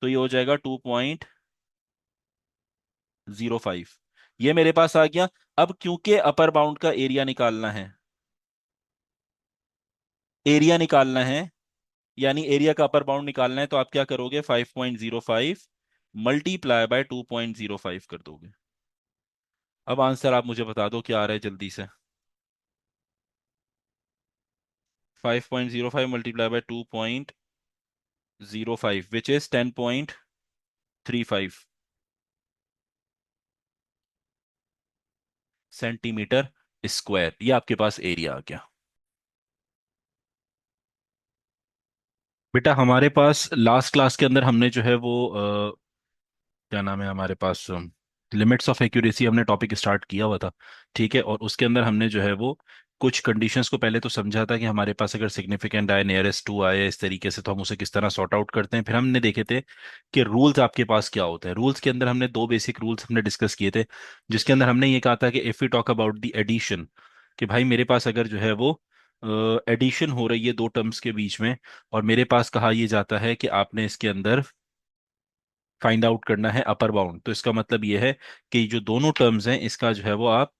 Speaker 1: तो ये हो जाएगा 2.05। ये मेरे पास आ गया। अब क्योंकि अपर बाउंड का एरिया निकालना है, एरिया निकालना है, यानी एरिया का अपर बाउंड निकालना है, तो आप क्या करोगे? 5.05 मल्टीप्लाई बाय 2.05 कर दोगे। अब आंसर आप मुझे बता दो क्या आ रहा है जल्दी से। 5.05 multiply by 2.05 which is 10.35 centimetre square. ये आपके पास एरिया आ गया। बेटा हमारे पास लास्ट क्लास के अंदर हमने जो है वो क्या नाम है हमारे पास, लिमिट्स ऑफ एक्यूरेसी हमने टॉपिक स्टार्ट किया हुआ था। ठीक है, और उसके अंदर हमने जो है वो कुछ कंडीशंस को पहले तो समझा था कि हमारे पास अगर सिग्निफिकेंट आए, नियरेस्ट टू आए इस तरीके से, तो हम उसे किस तरह सॉर्ट आउट करते हैं। फिर हमने देखे थे कि रूल्स आपके पास क्या होते हैं। रूल्स के अंदर हमने दो बेसिक रूल्स हमने डिस्कस किए थे, जिसके अंदर हमने ये कहा था कि if you talk about the addition, कि भाई मेरे पास अगर जो है वो एडिशन हो रही है दो टर्म्स के बीच में, और मेरे पास कहा यह जाता है कि आपने इसके अंदर फाइंड आउट करना है अपर बाउंड, तो इसका मतलब ये है कि जो दोनों टर्म्स हैं इसका जो है वो आप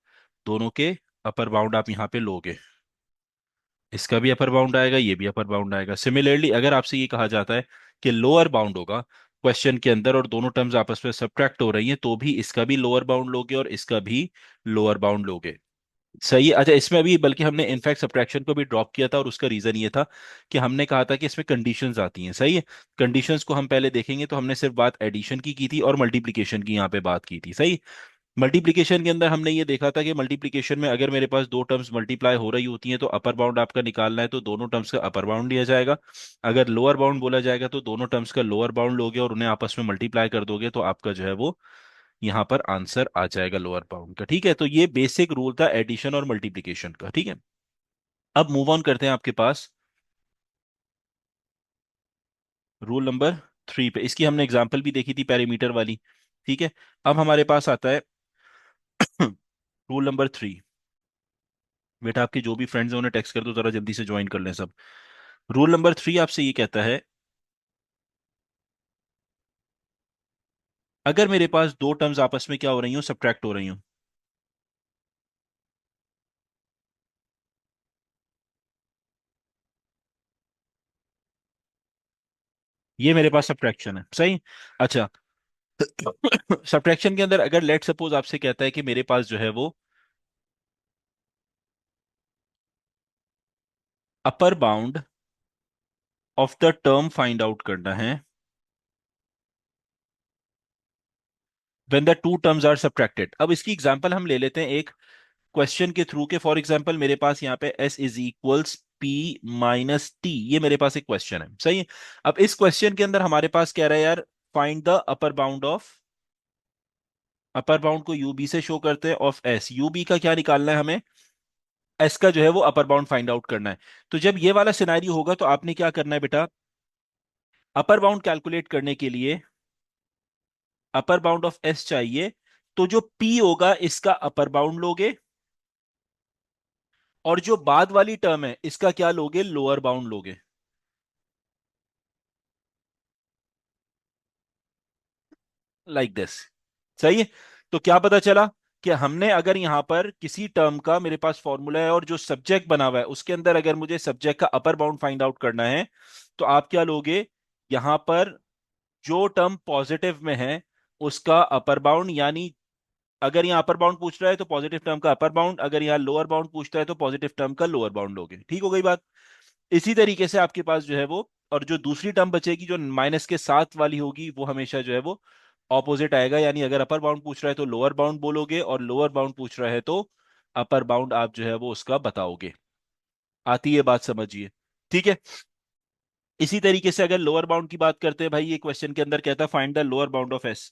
Speaker 1: दोनों के अपर बाउंड आप यहाँ पे लोगे। इसका भी अपर बाउंड आएगा, ये भी अपर बाउंड आएगा। सिमिलरली अगर आपसे ये कहा जाता है कि लोअर बाउंड होगा क्वेश्चन के अंदर, और दोनों टर्म्स आपस में सब्ट्रैक्ट हो रही हैं, तो भी इसका भी लोअर बाउंड लोगे और इसका भी लोअर बाउंड लोगे। सही है। अच्छा, इसमें अभी बल्कि हमने इनफैक्ट सब्ट्रैक्शन को भी ड्रॉप किया था, और उसका रीजन ये था कि हमने कहा था कि इसमें कंडीशंस आती हैं। सही है, कंडीशंस को हम पहले देखेंगे, तो हमने सिर्फ बात एडिशन की थी और मल्टीप्लिकेशन की यहाँ पे बात की थी। सही। मल्टीप्लिकेशन के अंदर हमने ये देखा था कि मल्टीप्लिकेशन में अगर मेरे पास दो टर्म्स मल्टीप्लाई हो रही होती हैं, तो अपर बाउंड आपका निकालना है, तो दोनों टर्म्स का अपर बाउंड लिया जाएगा। अगर लोअर बाउंड बोला जाएगा, तो दोनों टर्म्स का लोअर बाउंड लोगे और उन्हें आपस में मल्टीप्लाई कर दोगे, तो आपका जो है वो यहाँ पर आंसर आ जाएगा लोअर बाउंड का। ठीक है, तो ये बेसिक रूल था एडिशन और मल्टीप्लिकेशन का। ठीक है, अब मूव ऑन करते हैं आपके पास रूल नंबर 3 पे। इसकी हमने एग्जांपल भी देखी थी पैरीमीटर वाली। ठीक है, अब हमारे पास आता है रूल नंबर 3। बेटा आपके जो भी फ्रेंड्स हैं उन्हें टेक्स्ट कर दो, जरा जल्दी से ज्वाइन कर लें सब। रूल नंबर 3 आपसे ये कहता है, अगर मेरे पास दो टर्म्स आपस में क्या हो रही हो, सब्ट्रैक्ट हो रही हो। ये मेरे पास सब्ट्रैक्शन है, सही। अच्छा। सब्ट्रैक्शन के अंदर अगर लेट सपोज आपसे कहता है कि मेरे पास जो है वो upper bound of the term find out करना है when the two terms are subtracted. अब इसकी एग्जांपल हम ले लेते हैं एक क्वेश्चन के थ्रू के। फॉर एग्जांपल मेरे पास यहाँ पे s is equals p minus T, ये मेरे पास एक क्वेश्चन है, सही है। अब इस क्वेश्चन के अंदर हमारे पास कह रहा है यार, find the upper bound of, upper bound को यूबी से शो करते हैं, ऑफ एस, यूबी का क्या निकालना है हमें, एस का जो है वो अपर बाउंड फाइंड आउट करना है। तो जब ये वाला सिनेरियो होगा तो आपने क्या करना है बेटा, अपर बाउंड कैलकुलेट करने के लिए अपर बाउंड ऑफ एस चाहिए, तो जो पी होगा इसका अपर बाउंड लोगे, और जो बाद वाली टर्म है इसका क्या लोगे, लोअर बाउंड लोगे, लाइक दिस, सही है। तो क्या पता चला कि हमने अगर यहां पर किसी टर्म का, मेरे पास फॉर्मूला है और जो सब्जेक्ट बना हुआ है उसके अंदर अगर मुझे सब्जेक्ट का अपर बाउंड फाइंड आउट करना है, तो आप क्या लोगे, यहां पर जो टर्म पॉजिटिव में है उसका अपर बाउंड, यानी अगर यहाँ अपर बाउंड पूछ रहा है तो पॉजिटिव टर्म का अपर बाउंड, अगर यहाँ लोअर बाउंड पूछता है तो पॉजिटिव टर्म का लोअर बाउंड लोगे, ठीक हो गई बात। इसी तरीके से आपके पास जो है वो, और जो दूसरी टर्म बचेगी जो माइनस के साथ वाली होगी वो हमेशा जो है वो ऑपोजिट आएगा, यानी अगर अपर बाउंड पूछ रहा है तो लोअर बाउंड बोलोगे, और लोअर बाउंड पूछ रहा है तो अपर बाउंड आप जो है वो उसका बताओगे। आती है बात, समझिए, ठीक है। इसी तरीके से अगर लोअर बाउंड की बात करते हैं भाई, ये क्वेश्चन के अंदर कहता है find the lower bound of S,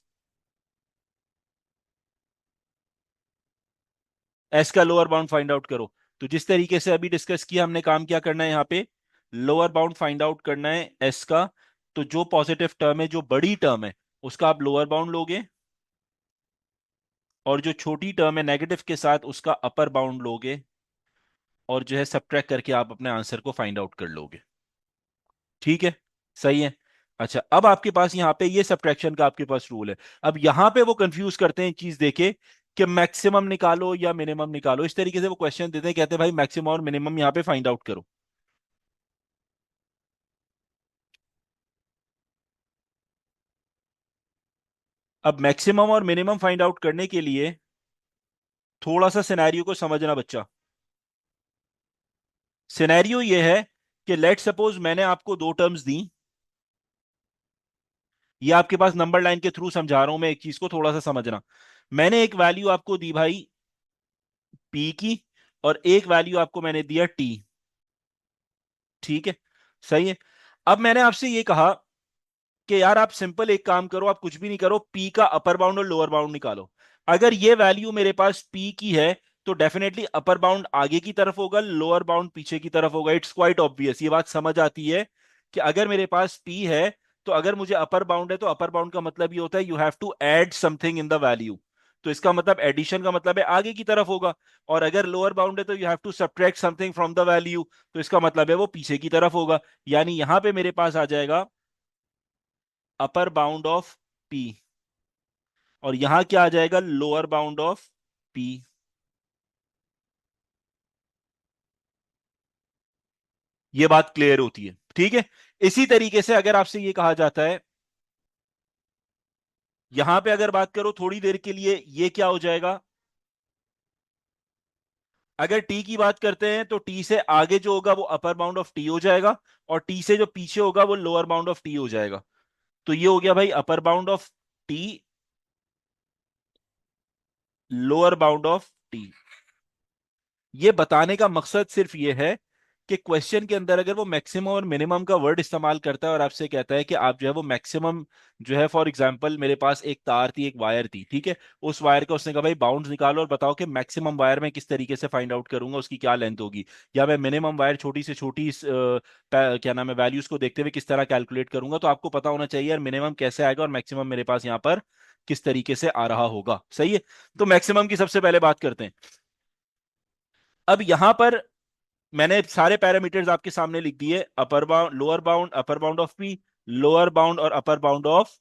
Speaker 1: S का लोअर बाउंड फाइंड आउट करो। तो जिस तरीके से अभी डिस्कस किया हमने, काम क्या करना है यहाँ पे, लोअर बाउंड फाइंड आउट करना है एस का। तो जो पॉजिटिव टर्म है, जो बड़ी टर्म है, उसका आप लोअर बाउंड लोगे, और जो छोटी टर्म है नेगेटिव के साथ उसका अपर बाउंड लोगे, और जो है सब्ट्रैक्ट करके आप अपने आंसर को फाइंड आउट कर लोगे, ठीक है, सही है। अच्छा, अब आपके पास यहाँ पे ये सब्ट्रैक्शन का आपके पास रूल है। अब यहाँ पे वो कंफ्यूज करते हैं चीज देके कि मैक्सिमम निकालो या मिनिमम निकालो, इस तरीके से वो क्वेश्चन देते हैं, कहते हैं भाई मैक्सिमम और मिनिमम यहाँ पे फाइंड आउट करो। अब मैक्सिमम और मिनिमम फाइंड आउट करने के लिए थोड़ा सा सिनेरियो को समझना बच्चा। सिनेरियो ये है कि लेट सपोज मैंने आपको दो टर्म्स दी, ये आपके पास नंबर लाइन के थ्रू समझा रहा हूं मैं, एक चीज को थोड़ा सा समझना। मैंने एक वैल्यू आपको दी भाई पी की, और एक वैल्यू आपको मैंने दिया टी, ठीक है, सही है। अब मैंने आपसे ये कहा कि यार आप सिंपल एक काम करो, आप कुछ भी नहीं करो, पी का अपर बाउंड और लोअर बाउंड निकालो। अगर ये वैल्यू मेरे पास पी की है तो डेफिनेटली अपर बाउंड आगे की तरफ होगा, लोअर बाउंड पीछे की तरफ होगा। इट्स क्वाइट ऑब्वियस, ये बात समझ आती है कि अगर मेरे पास पी है तो अगर मुझे अपर बाउंड है तो अपर बाउंड का मतलब ये होता है you have to add something in the value. तो इसका मतलब एडिशन का मतलब है आगे की तरफ होगा। और अगर लोअर बाउंड है तो you have to subtract something from the value, तो इसका मतलब है वो पीछे की तरफ होगा। यानी यहां पे मेरे पास आ जाएगा अपर बाउंड ऑफ पी, और यहां क्या आ जाएगा, लोअर बाउंड ऑफ पी। ये बात क्लियर होती है, ठीक है। इसी तरीके से अगर आपसे ये कहा जाता है, यहां पे अगर बात करो थोड़ी देर के लिए, ये क्या हो जाएगा, अगर टी की बात करते हैं तो टी से आगे जो होगा वो अपर बाउंड ऑफ टी हो जाएगा, और टी से जो पीछे होगा वो लोअर बाउंड ऑफ टी हो जाएगा। तो ये हो गया भाई अपर bound of T, lower bound of T. ये बताने का मकसद सिर्फ ये है कि क्वेश्चन के अंदर अगर वो मैक्सिमम और मिनिमम का वर्ड इस्तेमाल करता है और आपसे कहता है कि आप जो है वो मैक्सिमम, जो है फॉर एग्जांपल मेरे पास एक तार थी, एक वायर थी, ठीक है, उस वायर का उसने कहा भाई बाउंड्स निकालो और बताओ कि मैक्सिमम वायर में किस तरीके से फाइंड आउट करूंगा, उसकी क्या लेंथ होगी, या मैं मिनिमम वायर छोटी से छोटी क्या नाम है वैल्यूज को देखते हुए किस तरह कैलकुलेट करूंगा। तो आपको पता होना चाहिए यार मिनिमम कैसे आएगा और मैक्सिमम मेरे पास यहाँ पर किस तरीके से आ रहा होगा, सही है। तो मैक्सिमम की सबसे पहले बात करते हैं। अब यहां पर मैंने सारे पैरामीटर्स आपके सामने लिख दिए, upper bound, lower bound, upper bound of P, lower bound और अपर बाउंड ऑफ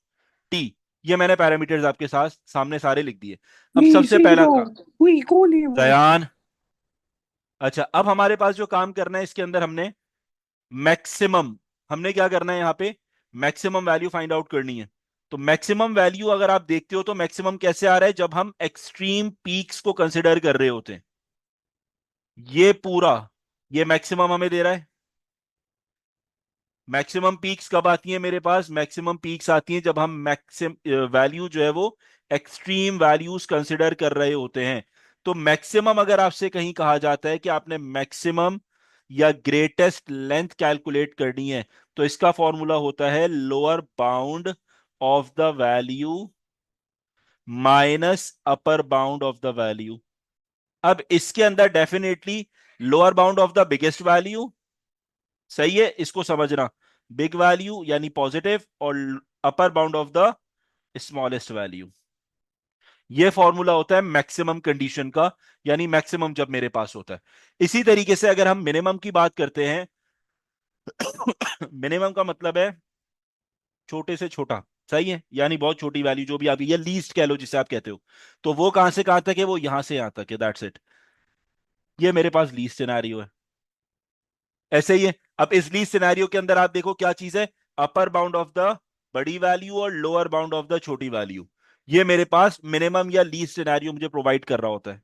Speaker 1: टी। ये मैंने पैरामीटर्स आपके साथ सामने सारे लिख दिए। अब
Speaker 2: नहीं
Speaker 1: सबसे
Speaker 2: सही
Speaker 1: पहला
Speaker 2: तो। वही कौन है वो?
Speaker 1: दयान। अच्छा, अब हमारे पास जो काम करना है इसके अंदर, हमने मैक्सिमम, हमने क्या करना है यहाँ पे, मैक्सिमम वैल्यू फाइंड आउट करनी है। तो मैक्सिमम वैल्यू अगर आप देखते हो तो मैक्सिमम कैसे आ रहा है, जब हम एक्सट्रीम पीक्स को कंसिडर कर रहे होते हैं। ये पूरा, ये मैक्सिमम हमें दे रहा है। मैक्सिमम पीक्स कब आती है मेरे पास, मैक्सिमम पीक्स आती हैं जब हम मैक्सिम वैल्यू जो है वो एक्सट्रीम वैल्यूज कंसिडर कर रहे होते हैं। तो मैक्सिमम अगर आपसे कहीं कहा जाता है कि आपने मैक्सिमम या ग्रेटेस्ट लेंथ कैलकुलेट करनी है, तो इसका फॉर्मूला होता है lower bound of the value minus upper bound of the value. अब इसके अंदर definitely lower bound of the biggest value, सही है, इसको समझना, बिग वैल्यू यानी पॉजिटिव, और upper bound of the smallest value. ये फॉर्मूला होता है मैक्सिमम कंडीशन का, यानी मैक्सिमम जब मेरे पास होता है। इसी तरीके से अगर हम मिनिमम की बात करते हैं, मिनिमम का मतलब है छोटे से छोटा, सही है, यानी बहुत छोटी वैल्यू जो भी आपकी, या लीस्ट कह लो जिसे आप कहते हो। तो वो कहां से कहां तक है, वो यहां से यहां तक है, दैट्स इट। ये मेरे पास लीस्ट सिनेरियो है। ऐसे ही है। अब इस लीस्ट सिनेरियो के अंदर आप देखो क्या चीज है, अपर बाउंड ऑफ द बड़ी वैल्यू और लोअर बाउंड ऑफ द छोटी वैल्यू। ये मेरे पास मिनिमम या लीस्ट सिनेरियो मुझे प्रोवाइड कर रहा होता है।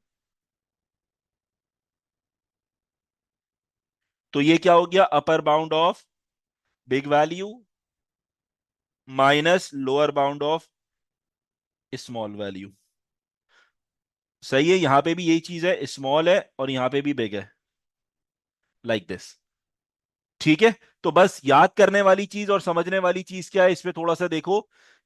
Speaker 1: तो ये क्या हो गया, अपर bound of big value minus lower bound of small value. सही है, यहां पे भी यही चीज है, स्मॉल है और यहां पे भी बिग है, लाइक दिस। ठीक है। तो बस याद करने वाली चीज और समझने वाली चीज क्या है, इसमें थोड़ा सा देखो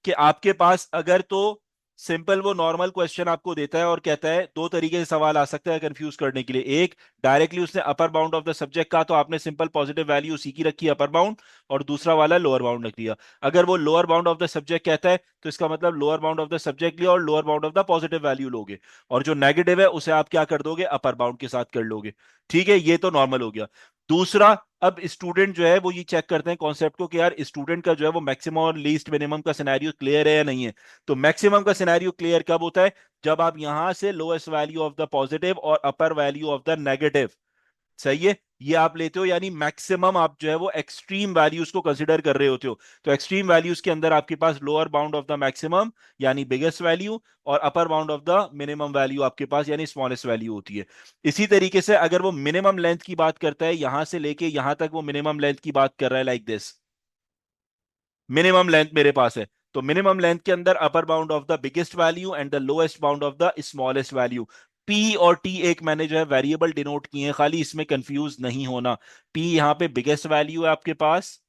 Speaker 1: कि आपके पास अगर तो सिंपल वो नॉर्मल क्वेश्चन आपको देता है और कहता है, दो तरीके से सवाल आ सकता है कंफ्यूज करने के लिए। एक, डायरेक्टली उसने अपर बाउंड ऑफ द सब्जेक्ट कहा तो आपने सिंपल पॉजिटिव वैल्यू उसी की रखी अपर बाउंड, और दूसरा वाला लोअर बाउंड रख दिया। अगर वो lower bound of the subject कहता है तो इसका मतलब lower bound of the subject लिया और lower bound of the positive value लोगे, और जो नेगेटिव है उसे आप क्या कर दोगे, अपर बाउंड के साथ कर लोगे। ठीक है, ये तो नॉर्मल हो गया। दूसरा, अब स्टूडेंट जो है वो ये चेक करते हैं कॉन्सेप्ट को कि यार स्टूडेंट का जो है वो मैक्सिमम और लीस्ट मिनिमम का सिनेरियो क्लियर है या नहीं है। तो मैक्सिमम का सिनेरियो क्लियर कब होता है, जब आप यहां से lowest value of the positive और upper value of the negative, सही है, ये आप लेते हो, यानी मैक्सिमम आप जो है वो एक्सट्रीम वैल्यूज को कंसिडर कर रहे होते हो। तो एक्सट्रीम वैल्यूज के अंदर आपके पास lower bound of the maximum यानी बिगेस्ट वैल्यू, और upper bound of the minimum value आपके पास यानी स्मॉलेस्ट वैल्यू होती है। इसी तरीके से अगर वो मिनिमम लेंथ की बात करता है, यहां से लेके यहां तक वो मिनिमम लेंथ की बात कर रहा है, लाइक दिस, मिनिमम लेंथ मेरे पास है। तो मिनिमम लेंथ के अंदर अपर bound of the biggest value and the lowest bound of the smallest value. P और टी एक मैंने जो है वेरिएबल डिनोट किए हैं, खाली इसमें कंफ्यूज नहीं होना। पी यहां पे बिगेस्ट वैल्यू है आपके पास,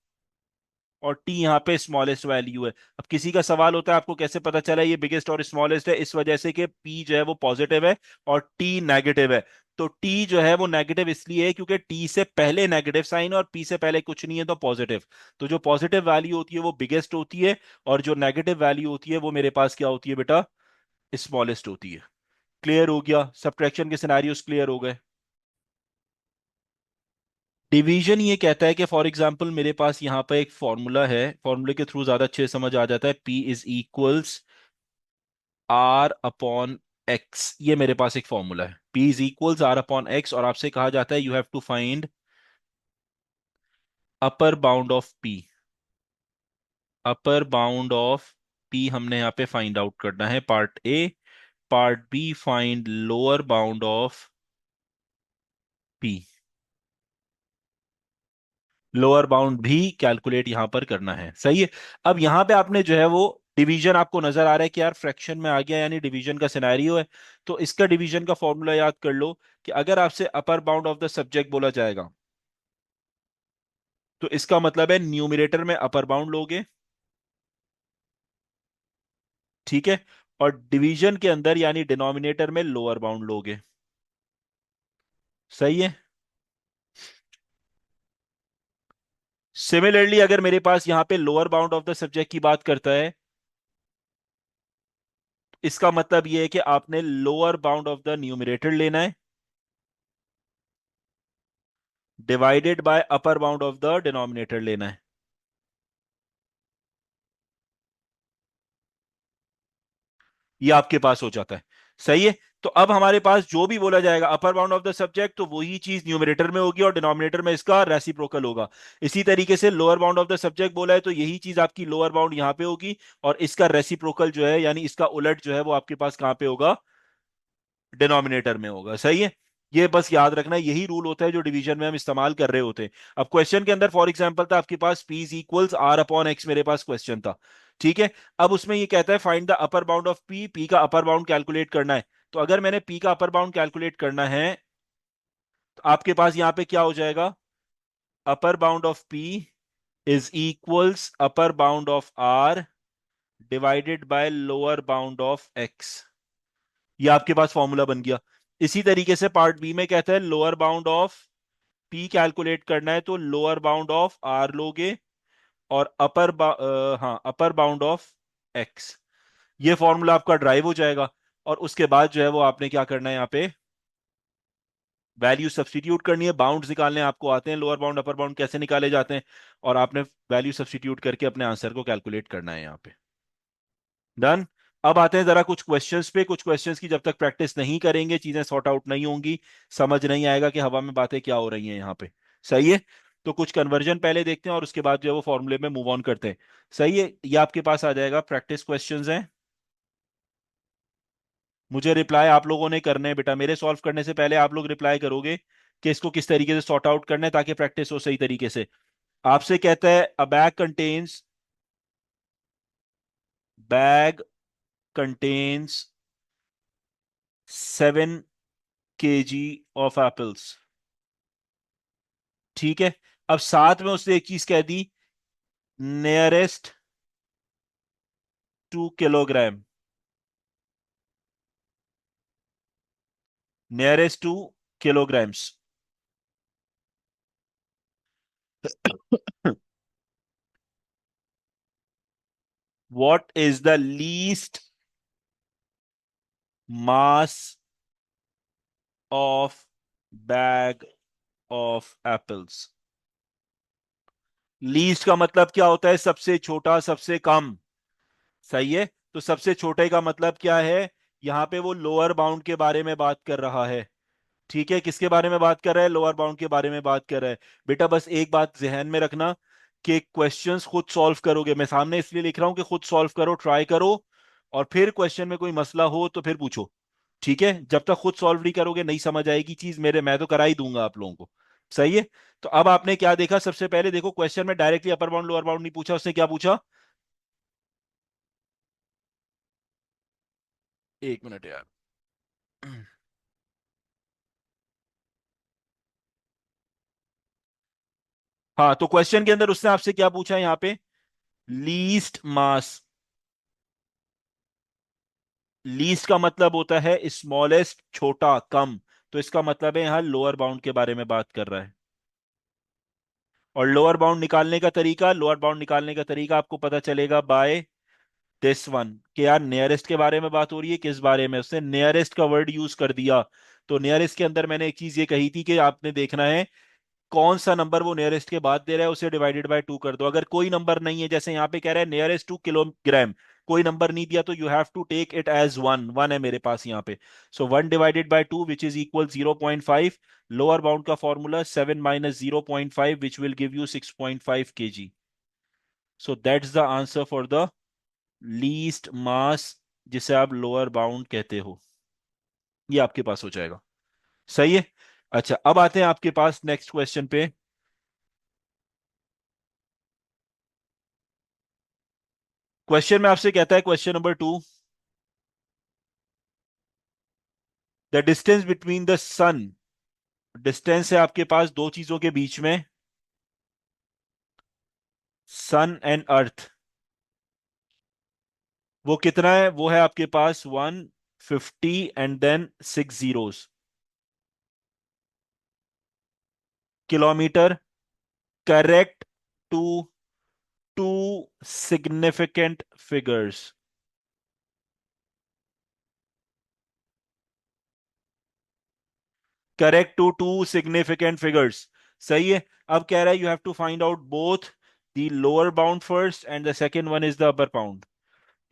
Speaker 1: और टी यहाँ पे स्मॉलेस्ट वैल्यू है। अब किसी का सवाल होता है आपको कैसे पता चला ये बिगेस्ट और स्मॉलेस्ट है, इस वजह से कि पी जो है वो पॉजिटिव है और टी नेगेटिव है। तो टी जो है वो नेगेटिव इसलिए है क्योंकि टी से पहले नेगेटिव साइन और पी से पहले कुछ नहीं है तो पॉजिटिव। तो जो पॉजिटिव वैल्यू होती है वो बिगेस्ट होती है, और जो नेगेटिव वैल्यू होती है वो मेरे पास क्या होती है बेटा, स्मॉलेस्ट होती है। क्लियर हो गया, सब्ट्रैक्शन के सिनेरियोस क्लियर हो गए। डिवीजन ये कहता है कि फॉर एग्जांपल मेरे पास यहाँ पे एक फॉर्मूला है, फॉर्मूले के थ्रू ज्यादा अच्छे से समझ आ जाता है, P is equals R upon X. ये मेरे पास एक फॉर्मूला है, P is equals R upon X, और आपसे कहा जाता है you have to find upper bound of P। Upper bound of P हमने यहाँ पे फाइंड आउट करना है, part A. Part B, find lower bound of P। Lower bound भी कैलकुलेट यहां पर करना है, सही है। अब यहां पे आपने जो है वो डिवीजन आपको नजर आ रहा है कि यार फ्रैक्शन में आ गया, यानी डिवीजन का सिनेरियो है। तो इसका डिवीजन का फॉर्मूला याद कर लो कि अगर आपसे अपर बाउंड ऑफ द सब्जेक्ट बोला जाएगा तो इसका मतलब है न्यूमरेटर में अपर बाउंड लोगे, ठीक है, और डिवीजन के अंदर यानी डिनोमिनेटर में लोअर बाउंड लोगे, सही है। सिमिलरली अगर मेरे पास यहां पे lower bound of the subject की बात करता है, इसका मतलब यह है कि आपने lower bound of the numerator लेना है, divided by upper bound of the denominator लेना है। ये आपके पास हो जाता है। सही है। तो अब हमारे पास जो भी बोला जाएगा upper bound of the subject, तो वही चीज न्यूमरेटर में होगी और डिनोमिनेटर में इसका रेसिप्रोकल होगा। इसी तरीके से lower bound of the subject बोला है तो यही चीज आपकी लोअर बाउंड यहां पे होगी, और इसका रेसिप्रोकल जो है यानी इसका उलट जो है वो आपके पास कहां पे होगा, डिनोमिनेटर में होगा। सही है। ये बस याद रखना, यही रूल होता है जो डिवीजन में हम इस्तेमाल कर रहे होते हैं। अब क्वेश्चन के अंदर फॉर एग्जांपल था आपके पास P is equals R upon X, मेरे पास क्वेश्चन था। ठीक है। अब उसमें ये कहता है find the upper bound of P, P का अपर बाउंड कैलकुलेट करना है। तो अगर मैंने पी का अपर बाउंड कैलकुलेट करना है तो आपके पास यहां पे क्या हो जाएगा, upper bound of P is equals upper bound of R divided by lower bound of X. ये आपके पास फॉर्मूला बन गया। इसी तरीके से पार्ट बी में कहता है lower bound of P calculate करना है तो लोअर बाउंड ऑफ आर लोगे और हाँ अपर बाउंड ऑफ एक्स। ये फॉर्मूला आपका ड्राइव हो जाएगा। और उसके बाद जो है वो आपने क्या करना है, यहाँ पे वैल्यू सब्सटीट्यूट करनी है। बाउंड्स निकालने आपको आते हैं, लोअर बाउंड अपर बाउंड कैसे निकाले जाते हैं, और आपने वैल्यू सब्सटीट्यूट करके अपने आंसर को कैलकुलेट करना है यहाँ पे। डन। अब आते हैं जरा कुछ क्वेश्चंस पे। कुछ क्वेश्चंस की जब तक प्रैक्टिस नहीं करेंगे चीजें सॉर्ट आउट नहीं होंगी, समझ नहीं आएगा कि हवा में बातें क्या हो रही हैं यहाँ पे। सही है। तो कुछ कन्वर्जन पहले देखते हैं और उसके बाद जो है वो फॉर्मूले में मूव ऑन करते हैं। सही है। ये आपके पास आ जाएगा, प्रैक्टिस क्वेश्चंस हैं। मुझे रिप्लाई आप लोगों ने करने हैं बेटा, मेरे सॉल्व करने से पहले आप लोग रिप्लाई करोगे कि इसको किस तरीके से सॉर्ट आउट करना है ताकि प्रैक्टिस हो सही तरीके से। आपसे कहता है a bag contains 7 kg of apples. ठीक है। अब साथ में उसने एक चीज कह दी, nearest 2 kilogram, nearest 2 kilograms। what is the least mass of bag of apples। Least का मतलब क्या होता है, सबसे छोटा सबसे कम। सही है। तो सबसे छोटे का मतलब क्या है, यहां पे वो लोअर बाउंड के बारे में बात कर रहा है। ठीक है। किसके बारे में बात कर रहा है, लोअर बाउंड के बारे में बात कर रहा है। बेटा बस एक बात ध्यान में रखना कि क्वेश्चंस खुद सॉल्व करोगे, मैं सामने इसलिए लिख रहा हूं कि खुद सॉल्व करो, ट्राई करो, और फिर क्वेश्चन में कोई मसला हो तो फिर पूछो। ठीक है। जब तक खुद सॉल्व नहीं करोगे नहीं समझ आएगी चीज, मेरे मैं तो करा ही दूंगा आप लोगों को। सही है। तो अब आपने क्या देखा, सबसे पहले देखो क्वेश्चन में directly upper bound lower bound नहीं पूछा, उसने क्या पूछा, 1 मिनट यार। हाँ, तो क्वेश्चन के अंदर उसने आपसे क्या पूछा यहाँ पे, लीस्ट मास। लीस्ट का मतलब होता है स्मॉलेस्ट, छोटा, कम। तो इसका मतलब है यहां लोअर बाउंड के बारे में बात कर रहा है। और लोअर बाउंड निकालने का तरीका आपको पता चलेगा बाय दिस वन, कि यार नियरेस्ट के बारे में बात हो रही है, किस बारे में, उसने नियरेस्ट का वर्ड यूज कर दिया। तो नियरेस्ट के अंदर मैंने एक चीज ये कही थी कि आपने देखना है कौन सा नंबर वो नियरेस्ट के बाद दे रहा है, उसे डिवाइडेड बाय 2 कर दो। अगर कोई नंबर नहीं है, जैसे यहाँ पे कह रहा है नियरेस्ट 2 किलोग्राम, कोई नंबर नहीं दिया तो you have to take it as one, one है मेरे पास यहाँ पे। So 1 divided by 2 which is equal 0.5। Lower bound का formula 7 - 0.5 which will give you 6.5 kg। So that's the answer for the least mass, जिसे आप लोअर बाउंड कहते हो। ये आपके पास हो जाएगा। सही है। अच्छा, अब आते हैं आपके पास नेक्स्ट क्वेश्चन पे। क्वेश्चन में आपसे कहता है, question number 2, the distance between the sun. Distance है आपके पास दो चीजों के बीच में, सन एंड अर्थ। वो कितना है, वो है आपके पास 150 and then 6 zeros, kilometre. Correct to two significant figures. Correct to two significant figures. सही है। अब कह रहा है you have to find out both the lower bound first and the second one is the upper bound.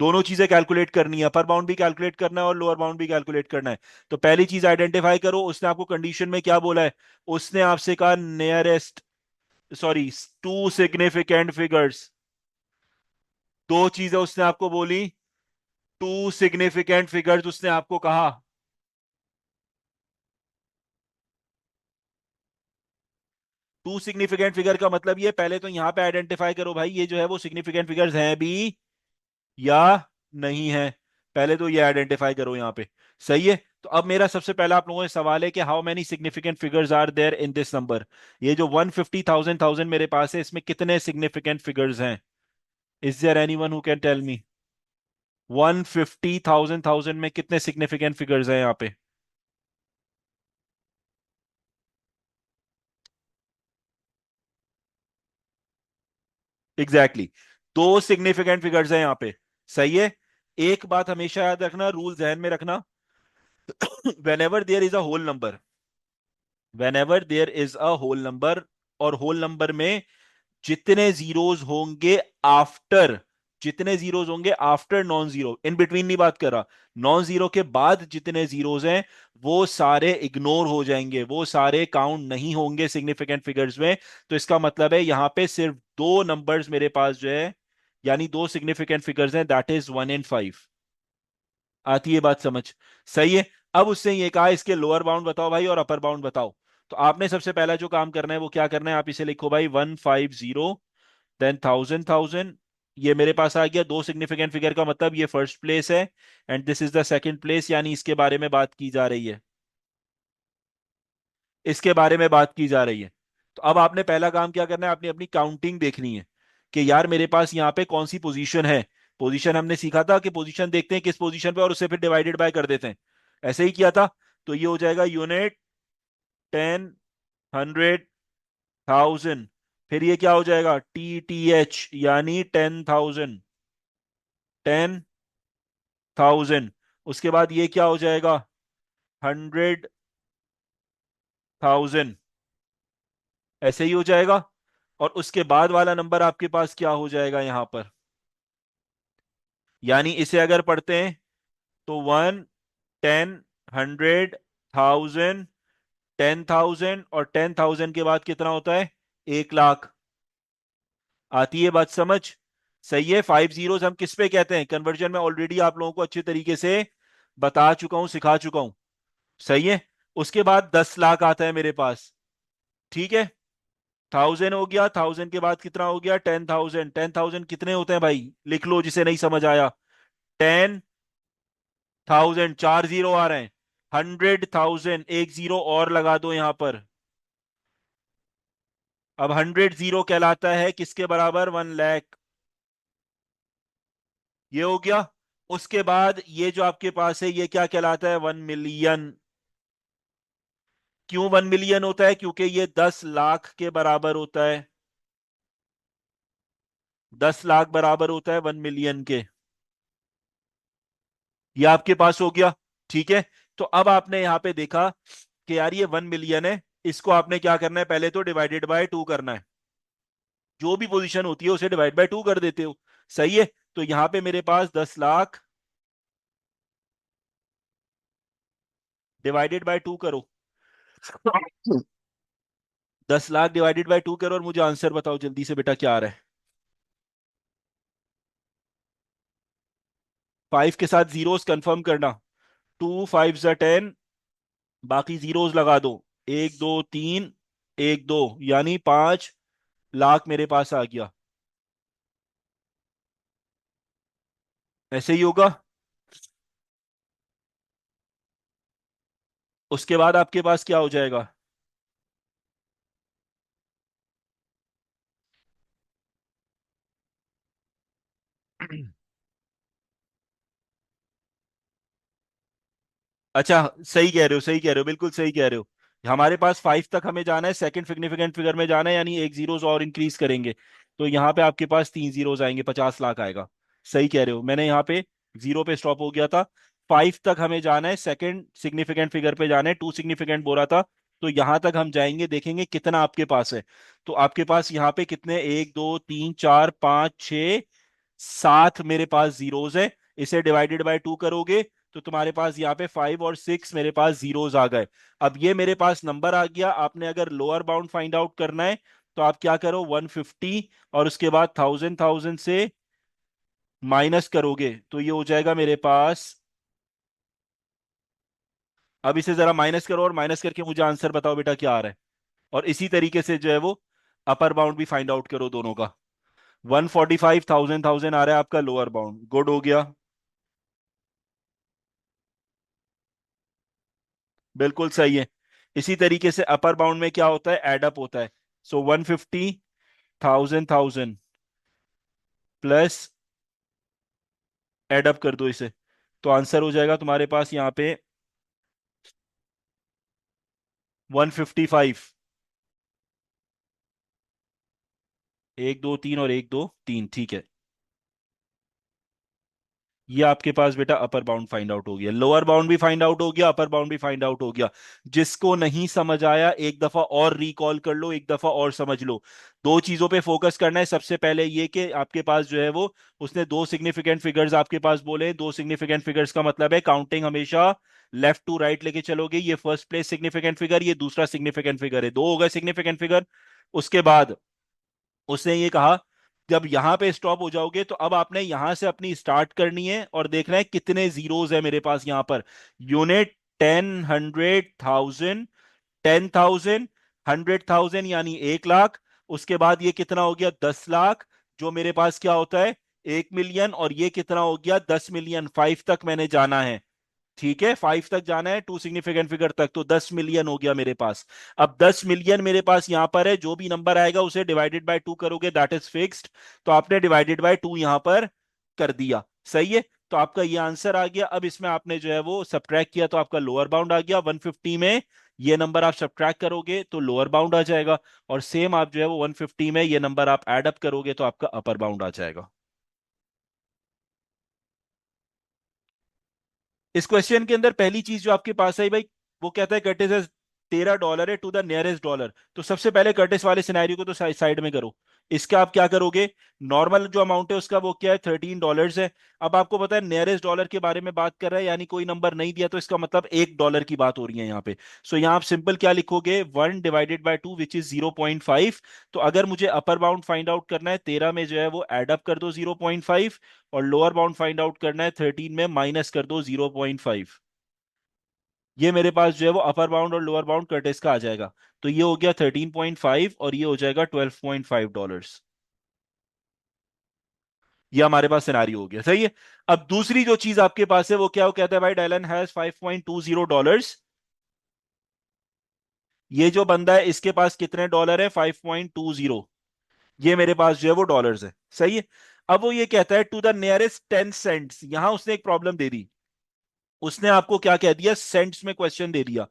Speaker 1: दोनों चीजें calculate करनी है, अपर बाउंड भी कैलकुलेट करना है और लोअर बाउंड भी कैलकुलेट करना है। तो पहली चीज आइडेंटिफाई करो, उसने आपको कंडीशन में क्या बोला है। उसने आपसे कहा nearest, sorry, two significant figures. दो चीजें उसने आपको बोली, टू सिग्निफिकेंट फिगर्स उसने आपको कहा। टू सिग्निफिकेंट फिगर का मतलब ये, पहले तो यहां पे आइडेंटिफाई करो भाई ये जो है वो सिग्निफिकेंट फिगर्स हैं भी या नहीं है। पहले तो ये आइडेंटिफाई करो यहां पे। सही है। तो अब मेरा सबसे पहला आप लोगों से सवाल है कि how many significant figures are there in this number. ये जो 150,000 थाउजेंड मेरे पास है, इसमें कितने सिग्निफिकेंट फिगर्स हैं? Is there anyone who can tell me? 150,000 thousand में कितने सिग्निफिकेंट फिगर्स हैं यहाँ पे? Exactly exactly. दो सिग्निफिकेंट फिगर्स हैं यहाँ पे। सही है। एक बात हमेशा याद रखना, रूल जहन में रखना, whenever there is a whole number, whenever there is a whole number, और होल नंबर में जितने जीरोस होंगे आफ्टर, जितने जीरोस होंगे after non zero, in between नहीं बात कर रहा, नॉन जीरो के बाद जितने जीरोस हैं वो सारे इग्नोर हो जाएंगे, वो सारे काउंट नहीं होंगे सिग्निफिकेंट फिगर्स में। तो इसका मतलब है यहां पे सिर्फ दो नंबर्स मेरे पास जो है, यानी दो सिग्निफिकेंट फिगर्स हैं, दैट इज 1 and 5। आती है बात समझ? सही है। अब उससे ये कहा इसके लोअर बाउंड बताओ भाई और अपर बाउंड बताओ। तो आपने सबसे पहला जो काम करना है वो क्या करना है, आप इसे लिखो भाई 150, देन 1000 1000। ये मेरे पास आ गया, दो सिग्निफिकेंट फिगर का मतलब ये फर्स्ट प्लेस है and this is the second place, यानी इसके बारे में बात की जा रही है, इसके बारे में बात की जा रही है। तो अब आपने पहला काम क्या करना है, आपने अपनी काउंटिंग देखनी है कि यार मेरे पास यहाँ पे कौन सी पोजीशन है। पोजीशन हमने सीखा था कि पोजीशन देखते हैं किस पोजीशन पे और उससे फिर डिवाइडेड बाय कर देते हैं, ऐसे ही किया था। तो ये हो जाएगा यूनिट, 10, 100, 1000। फिर ये क्या हो जाएगा, TTH, यानी 10,000, 10,000। उसके बाद ये क्या हो जाएगा, 100,000, ऐसे ही हो जाएगा। और उसके बाद वाला नंबर आपके पास क्या हो जाएगा यहां पर, यानी इसे अगर पढ़ते हैं तो 1, 10, 100, 1000, 10,000, और 10,000 के बाद कितना होता है, 1 लाख। आती है बात समझ? सही है। 5 जीरोस हम किस पे कहते हैं, कन्वर्जन में ऑलरेडी आप लोगों को अच्छे तरीके से बता चुका हूं, सिखा चुका हूं। सही है। उसके बाद 10 लाख आता है मेरे पास। ठीक है। 1000 हो गया, 1000 के बाद कितना हो गया, 10,000। 10,000 कितने होते हैं भाई, लिख लो जिसे नहीं समझ आया। 10,000, 4 जीरो आ रहे हैं। 100,000, एक जीरो और लगा दो यहां पर। अब 100 जीरो कहलाता है किसके बराबर, 1 लाख। ये हो गया। उसके बाद ये जो आपके पास है ये क्या कहलाता है, 1 मिलियन। क्यों 1 मिलियन होता है, क्योंकि ये 10 लाख के बराबर होता है, 10 लाख बराबर होता है 1 मिलियन के। ये आपके पास हो गया। ठीक है। तो अब आपने यहां पे देखा कि यार ये 1 मिलियन है, इसको आपने क्या करना है, पहले तो डिवाइडेड बाय टू करना है। जो भी पोजीशन होती है उसे डिवाइड बाय टू कर देते हो। सही है। तो यहां पे मेरे पास 10 लाख डिवाइडेड बाय टू करो। 10 लाख डिवाइडेड बाय टू करो और मुझे आंसर बताओ जल्दी से बेटा क्या आ रहा है। 5 के साथ जीरोस कंफर्म करना। 2 5 10, बाकी जीरोस लगा दो, 1 2 3, 1 2, यानी 5 लाख मेरे पास आ गया। ऐसे ही होगा। उसके बाद आपके पास क्या हो जाएगा, अच्छा सही कह रहे हो, सही कह रहे हो, बिल्कुल सही कह रहे हो। हमारे पास 5 तक हमें जाना है, सेकंड सिग्निफिकेंट फिगर में जाना है, यानी एक जीरोस और इंक्रीज करेंगे। तो यहाँ पे आपके पास 3 जीरोस आएंगे, 50 लाख आएगा। सही कह रहे हो, मैंने यहाँ पे जीरो पे स्टॉप हो गया था। 5 तक हमें जाना है, सेकंड सिग्निफिकेंट फिगर पे जाना है, टू सिग्निफिकेंट बोला था। तो यहां तक हम जाएंगे, देखेंगे कितना आपके पास है। तो आपके पास यहाँ पे कितने, 1 2 3 4 5 6 7 मेरे पास जीरोज है। इसे डिवाइडेड बाय 2 करोगे तो तुम्हारे पास यहाँ पे 5 और 6 मेरे पास जीरोज आ गए। अब ये मेरे पास नंबर आ गया। आपने अगर लोअर बाउंड फाइंड आउट करना है तो आप क्या करो, 150 और उसके बाद 1000 से माइनस करोगे तो ये हो जाएगा मेरे पास। अब इसे जरा माइनस करो और माइनस करके मुझे आंसर बताओ बेटा क्या आ रहा है। और इसी तरीके से जो है वो अपर बाउंड भी फाइंड आउट करो दोनों का। 145 1000 आ रहा है आपका लोअर बाउंड, गुड हो गया। बिल्कुल सही है। इसी तरीके से अपर बाउंड में क्या होता है, एडअप होता है। सो 150 1000 प्लस एडअप कर दो इसे, तो आंसर हो जाएगा तुम्हारे पास यहाँ पे 155। 1 2 3 और 1 2 3, ठीक है। ये आपके पास बेटा अपर बाउंड फाइंड आउट हो गया, लोअर बाउंड भी फाइंड आउट हो गया, अपर बाउंड भी फाइंड आउट हो गया। जिसको नहीं समझ आया एक दफा और रिकॉल कर लो, एक दफा और समझ लो। दो चीजों पे फोकस करना है। सबसे पहले ये कि आपके पास जो है वो उसने दो सिग्निफिकेंट फिगर्स आपके पास बोले। दो सिग्निफिकेंट फिगर्स का मतलब है काउंटिंग हमेशा लेफ्ट टू राइट लेके चलोगे। ये फर्स्ट प्लेस सिग्निफिकेंट फिगर, ये दूसरा सिग्निफिकेंट फिगर है, दो हो गए सिग्निफिकेंट फिगर। उसके बाद उसने ये कहा जब यहां पे स्टॉप हो जाओगे तो अब आपने यहां से अपनी स्टार्ट करनी है और देखना है कितने जीरोस है मेरे पास यहां पर। यूनिट, 10 100 1000, 10,000, 100,000 यानी 1 लाख। उसके बाद ये कितना हो गया, 10 लाख, जो मेरे पास क्या होता है 1 मिलियन। और ये कितना हो गया, 10 मिलियन। 5 तक मैंने जाना है, ठीक है, 5 तक जाना है टू सिग्निफिकेंट फिगर तक, तो 10 मिलियन हो गया मेरे पास। अब 10 मिलियन मेरे पास यहां पर है, जो भी नंबर आएगा उसे डिवाइडेड बाय 2 करोगे, दैट इज फिक्स्ड। तो आपने डिवाइडेड बाय 2 यहां पर कर दिया, सही है। तो आपका ये आंसर आ गया। अब इसमें आपने जो है वो सब्ट्रैक्ट किया तो आपका लोअर बाउंड आ गया 150 में। ये नंबर आप सब्ट्रैक्ट करोगे तो लोअर बाउंड आ जाएगा। और सेम आप जो है वो 150 में ये नंबर आप एड अप करोगे तो आपका अपर बाउंड आ जाएगा। इस क्वेश्चन के अंदर पहली चीज जो आपके पास है भाई, वो कहता है कर्टिस है $13 है टू द नियरेस्ट डॉलर। तो सबसे पहले कर्टिस वाले सिनेरियो को तो साइड में करो। इसका आप क्या करोगे, नॉर्मल जो अमाउंट है उसका वो क्या है, $13 है। अब आपको पता है नियरेस्ट डॉलर के बारे में बात कर रहा है, यानी कोई नंबर नहीं दिया तो इसका मतलब $1 की बात हो रही है यहाँ पे। सो यहाँ आप सिंपल क्या लिखोगे, 1 डिवाइडेड बाय 2 विच इज 0.5। तो अगर मुझे अपर बाउंड फाइंड आउट करना है 13 में जो है वो एड अप कर दो 0.5, और लोअर बाउंड फाइंड आउट करना है 13 में माइनस कर दो 0.5। ये मेरे पास जो है वो अपर बाउंड और लोअर बाउंड कर्टेस का आ जाएगा। तो ये हो गया 13.5 और ये हो जाएगा $12.5। ये हमारे पास सिनारियो हो गया, सही है। अब दूसरी जो चीज आपके पास है वो क्या, वो कहता है भाई डायलन हैज $5.20। ये जो बंदा है इसके पास कितने डॉलर है, 5.20। ये मेरे पास जो है वो डॉलर्स है, सही है। अब वो ये कहता है टू द नियरेस्ट 10 सेंट्स। यहां उसने एक प्रॉब्लम दे दी, उसने आपको क्या कह दिया, सेंट्स में क्वेश्चन दे दिया।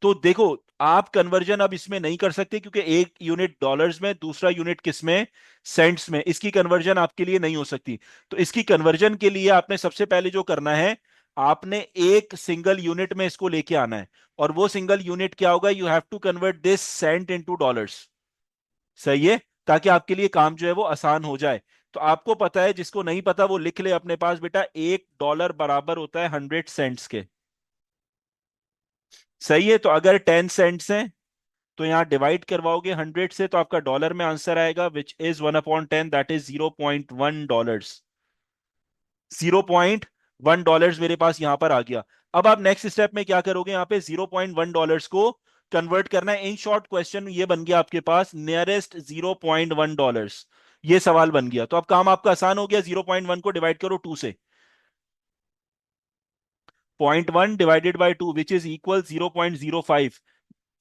Speaker 1: तो देखो, आप कन्वर्जन अब इसमें नहीं कर सकते क्योंकि एक यूनिट डॉलर्स में, दूसरा यूनिट किस में, सेंट्स में। इसकी कन्वर्जन आपके लिए नहीं हो सकती। तो इसकी कन्वर्जन के लिए आपने सबसे पहले जो करना है, आपने एक सिंगल यूनिट में इसको लेके आना है। और वो सिंगल यूनिट क्या होगा, you have to convert this cent into dollars, सही है, ताकि आपके लिए काम जो है वो आसान हो जाए। तो आपको पता है, जिसको नहीं पता वो लिख ले अपने पास बेटा, $1 बराबर होता है 100 सेंट्स के, सही है। तो अगर 10 सेंट्स हैं तो यहां डिवाइड करवाओगे 100 से तो आपका डॉलर में आंसर आएगा विच इज 1/10, दैट इज $0.1। $0.1 मेरे पास यहां पर आ गया। अब आप नेक्स्ट स्टेप में क्या करोगे, यहां पे $0.1 को कन्वर्ट करना है। इन शॉर्ट क्वेश्चन ये बन गया आपके पास नियरेस्ट $0.1। ये सवाल बन गया। तो अब काम आपका आसान हो गया, 0.1 को डिवाइड करो 2 से। 0.1 divided by 2 which is equal 0.05।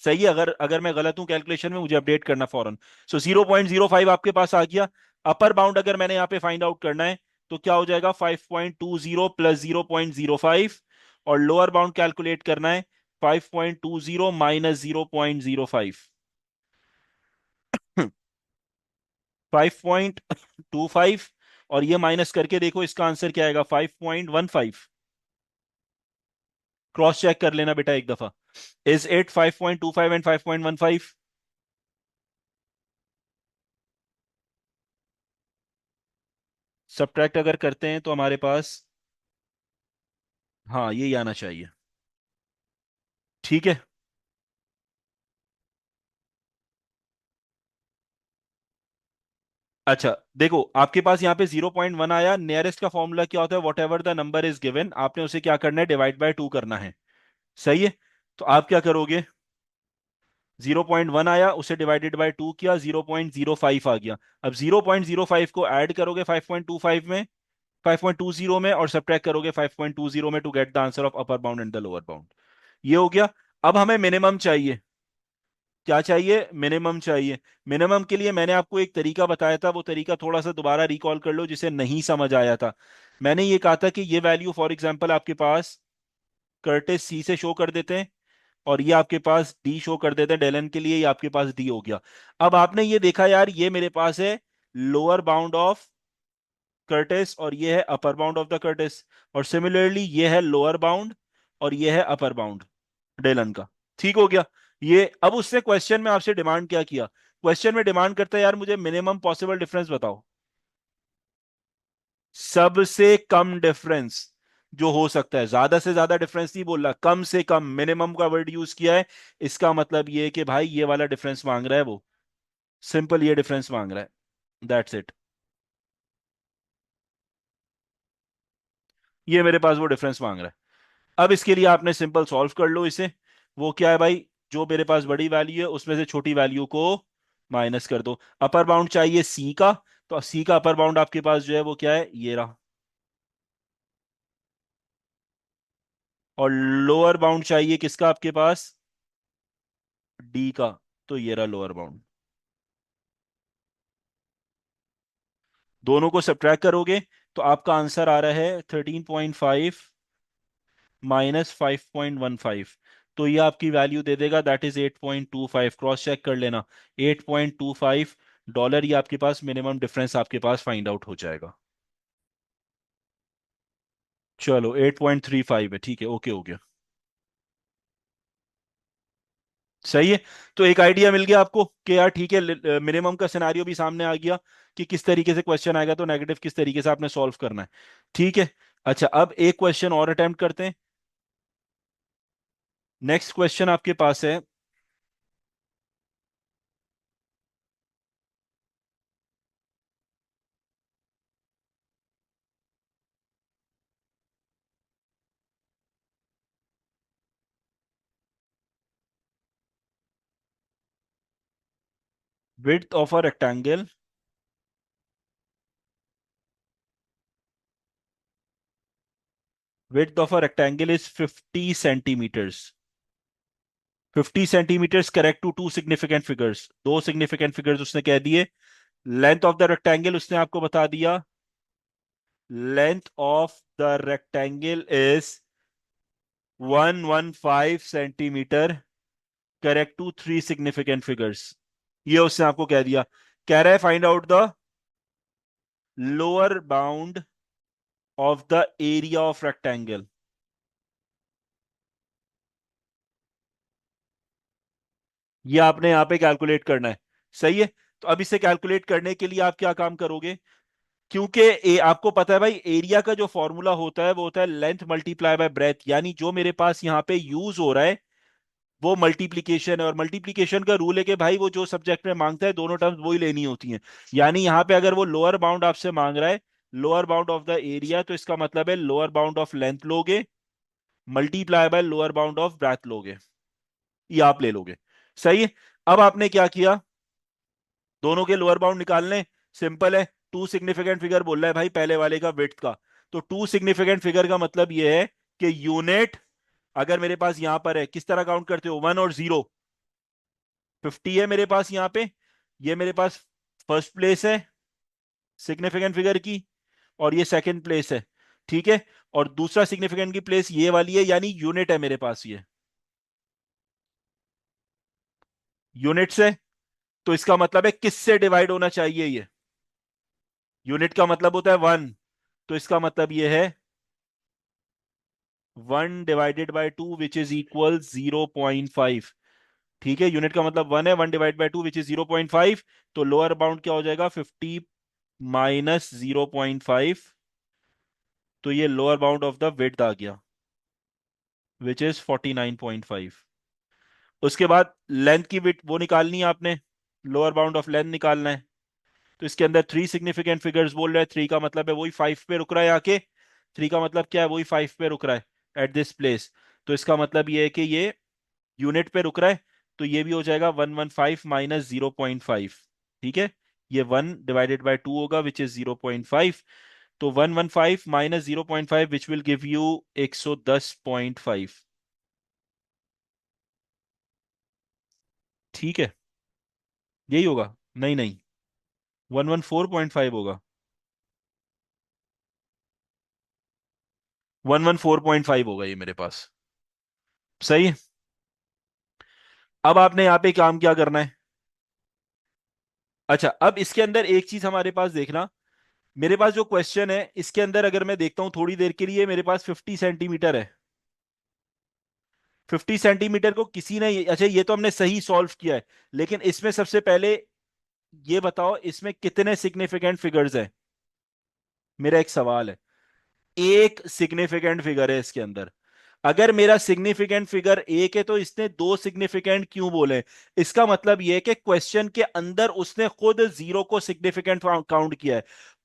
Speaker 1: सही है। अगर अगर मैं गलत हूं कैलकुलेशन में मुझे अपडेट करना फौरन। सो 0.05 आपके पास आ गया। अपर बाउंड अगर मैंने यहां पे फाइंड आउट करना है तो क्या हो जाएगा, 5.20 प्लस 0.05। और लोअर बाउंड कैलकुलेट करना है, 5.20 माइनस 0.05। 5.25। और ये माइनस करके देखो इसका आंसर क्या आएगा, 5.15। क्रॉस चेक कर लेना बेटा एक दफा। Is it 5.25 and 5.15? सब्ट्रैक्ट अगर करते हैं तो हमारे पास, हाँ, ये आना चाहिए। ठीक है। अच्छा, देखो आपके पास यहाँ पे 0.1 आया। नियरेस्ट का फॉर्मूला क्या होता है? What ever the number is given, आपने उसे क्या करना है? डिवाइड बाय टू करना है। सही है। तो आप क्या करोगे? 0.1 आया, उसे डिवाइडेड बाय टू किया, 0.05 आ गया। अब 0.05 को ऐड करोगे 5.25 में, 5.20 में, और सब्ट्रैक्ट करोगे 5.20 में to get the answer of upper bound and the lower bound. ये हो गया। अब हमें मिनिमम चाहिए। क्या चाहिए? मिनिमम चाहिए। मिनिमम के लिए मैंने आपको एक तरीका बताया था, वो तरीका थोड़ा सा दोबारा रिकॉल कर लो जिसे नहीं समझ आया था। मैंने ये कहा था कि ये वैल्यू फॉर एग्जांपल आपके पास कर्टिस सी से शो कर देते हैं, और ये आपके पास डी शो कर देते हैं डेलन के लिए, ये आपके पास डी हो गया। अब आपने ये देखा यार, ये मेरे पास है लोअर बाउंड ऑफ कर्टिस, और ये है अपर बाउंड ऑफ द कर्टिस। और सिमिलरली ये है लोअर बाउंड, और ये है अपर बाउंड डेलन का। ठीक हो गया। ये अब उसने क्वेश्चन में आपसे डिमांड क्या किया? क्वेश्चन में डिमांड करता है यार मुझे मिनिमम पॉसिबल डिफरेंस बताओ, सबसे कम डिफरेंस जो हो सकता है। ज्यादा से ज्यादा डिफरेंस नहीं बोल रहा, कम से कम, मिनिमम का वर्ड यूज किया है। इसका मतलब ये है कि भाई ये वाला डिफरेंस मांग रहा है वो, सिंपल ये डिफरेंस मांग रहा है। That's it. ये मेरे पास वो डिफरेंस मांग रहा है। अब इसके लिए आपने सिंपल सॉल्व कर लो इसे। वो क्या है भाई? जो मेरे पास बड़ी वैल्यू है उसमें से छोटी वैल्यू को माइनस कर दो। अपर बाउंड चाहिए सी का, तो सी का अपर बाउंड आपके पास जो है वो क्या है? ये रहा। और लोअर बाउंड चाहिए किसका आपके पास? डी का, तो ये रहा लोअर बाउंड। दोनों को सब्ट्रैक्ट करोगे तो आपका आंसर आ रहा है 13.5 -5.15। तो ये आपकी वैल्यू दे देगा, दैट इज 8.25। क्रॉस चेक कर लेना। $8.25, ये आपके पास मिनिमम डिफरेंस आपके पास फाइंड आउट हो जाएगा। चलो 8.35 है, ठीक है, ओके हो गया। सही है। तो एक आइडिया मिल गया आपको कि यार ठीक है, मिनिमम का सिनारियो भी सामने आ गया कि किस तरीके से क्वेश्चन आएगा, तो नेगेटिव किस तरीके से आपने सॉल्व करना है। ठीक है। अच्छा, अब एक क्वेश्चन और अटेम्प्ट करते हैं। नेक्स्ट क्वेश्चन आपके पास है, width of a rectangle, width of a rectangle is 50 centimeters. 50 centimeters correct to two significant figures, दो सिग्निफिकेंट फिगर्स उसने कह दिए। लेंथ ऑफ द रेक्टेंगल उसने आपको बता दिया, length of the rectangle is 115 centimetre, correct to three significant figures. ये उसने आपको कह दिया। कह रहा है find out the lower bound of the area of rectangle. ये आपने यहां पे कैलकुलेट करना है। सही है। तो अब इसे कैलकुलेट करने के लिए आप क्या काम करोगे? क्योंकि आपको पता है भाई, एरिया का जो फॉर्मूला होता है वो होता है लेंथ मल्टीप्लाई बाय ब्रेथ। यानी जो मेरे पास यहाँ पे यूज हो रहा है वो मल्टीप्लीकेशन है, और मल्टीप्लीकेशन का रूल है कि भाई वो जो सब्जेक्ट में मांगता है दोनों टर्म्स वही लेनी होती हैं। यानी यहाँ पे अगर वो लोअर बाउंड आपसे मांग रहा है, lower bound of the area, तो इसका मतलब है लोअर बाउंड ऑफ लेंथ लोगे, multiply by lower bound of breadth लोगे, ये आप ले लोगे। सही है। अब आपने क्या किया? दोनों के लोअर बाउंड निकालने, सिंपल है। टू सिग्निफिकेंट फिगर बोल रहा है भाई पहले वाले का विड्थ का, तो टू सिग्निफिकेंट फिगर का मतलब यह है कि यूनिट, अगर मेरे पास यहां पर है, किस तरह काउंट करते हो? वन और जीरो। 50 है मेरे पास यहां पे, ये मेरे पास फर्स्ट प्लेस है सिग्निफिकेंट फिगर की, और ये सेकंड प्लेस है। ठीक है। और दूसरा सिग्निफिकेंट की प्लेस ये वाली है, यानी यूनिट है मेरे पास ये, यूनिट से। तो इसका मतलब है किससे डिवाइड होना चाहिए ये? यूनिट का मतलब होता है वन, तो इसका मतलब ये है 1/2 विच इज इक्वल 0.5। ठीक है, यूनिट का मतलब 1 है, 1/2 विच इज 0.5। तो लोअर बाउंड क्या हो जाएगा, 50 माइनस 0.5। तो ये lower bound of the width आ गया, विच इज 49.5। उसके बाद लेंथ की विड्थ वो निकालनी है आपने, लोअर बाउंड ऑफ लेंथ निकालना है। तो इसके अंदर थ्री सिग्निफिकेंट फिगर्स बोल रहे हैं, थ्री का मतलब है वही 5 पे रुक रहा है आके। थ्री का मतलब क्या है, वही 5 पे रुक रहा है एट दिस प्लेस। तो इसका मतलब ये है कि ये यूनिट पे रुक रहा है। तो ये भी हो जाएगा 115 माइनस 0.5। ठीक है, ये 1/2 होगा विच इज 0.5। तो 115 minus 0.5 which will give you 110.5। ठीक है, यही होगा। नहीं नहीं, 114.5 होगा। 114.5 होगा ये मेरे पास। सही है। अब आपने यहाँ पे काम क्या करना है। अच्छा, अब इसके अंदर एक चीज हमारे पास देखना। मेरे पास जो क्वेश्चन है इसके अंदर अगर मैं देखता हूं थोड़ी देर के लिए, मेरे पास 50 सेंटीमीटर है। 50 सेंटीमीटर को किसी ने, अच्छा ये तो हमने सही सॉल्व किया है, लेकिन इसमें सबसे पहले ये बताओ इसमें कितने सिग्निफिकेंट फिगर्स हैं। मेरा एक सवाल है। एक सिग्निफिकेंट फिगर है इसके अंदर। अगर मेरा सिग्निफिकेंट फिगर एक है तो इसने दो सिग्निफिकेंट क्यों बोले। इसका मतलब यह है कि क्वेश्चन के अंदर उसने खुद जीरो को सिग्निफिकेंट काउंट किया है।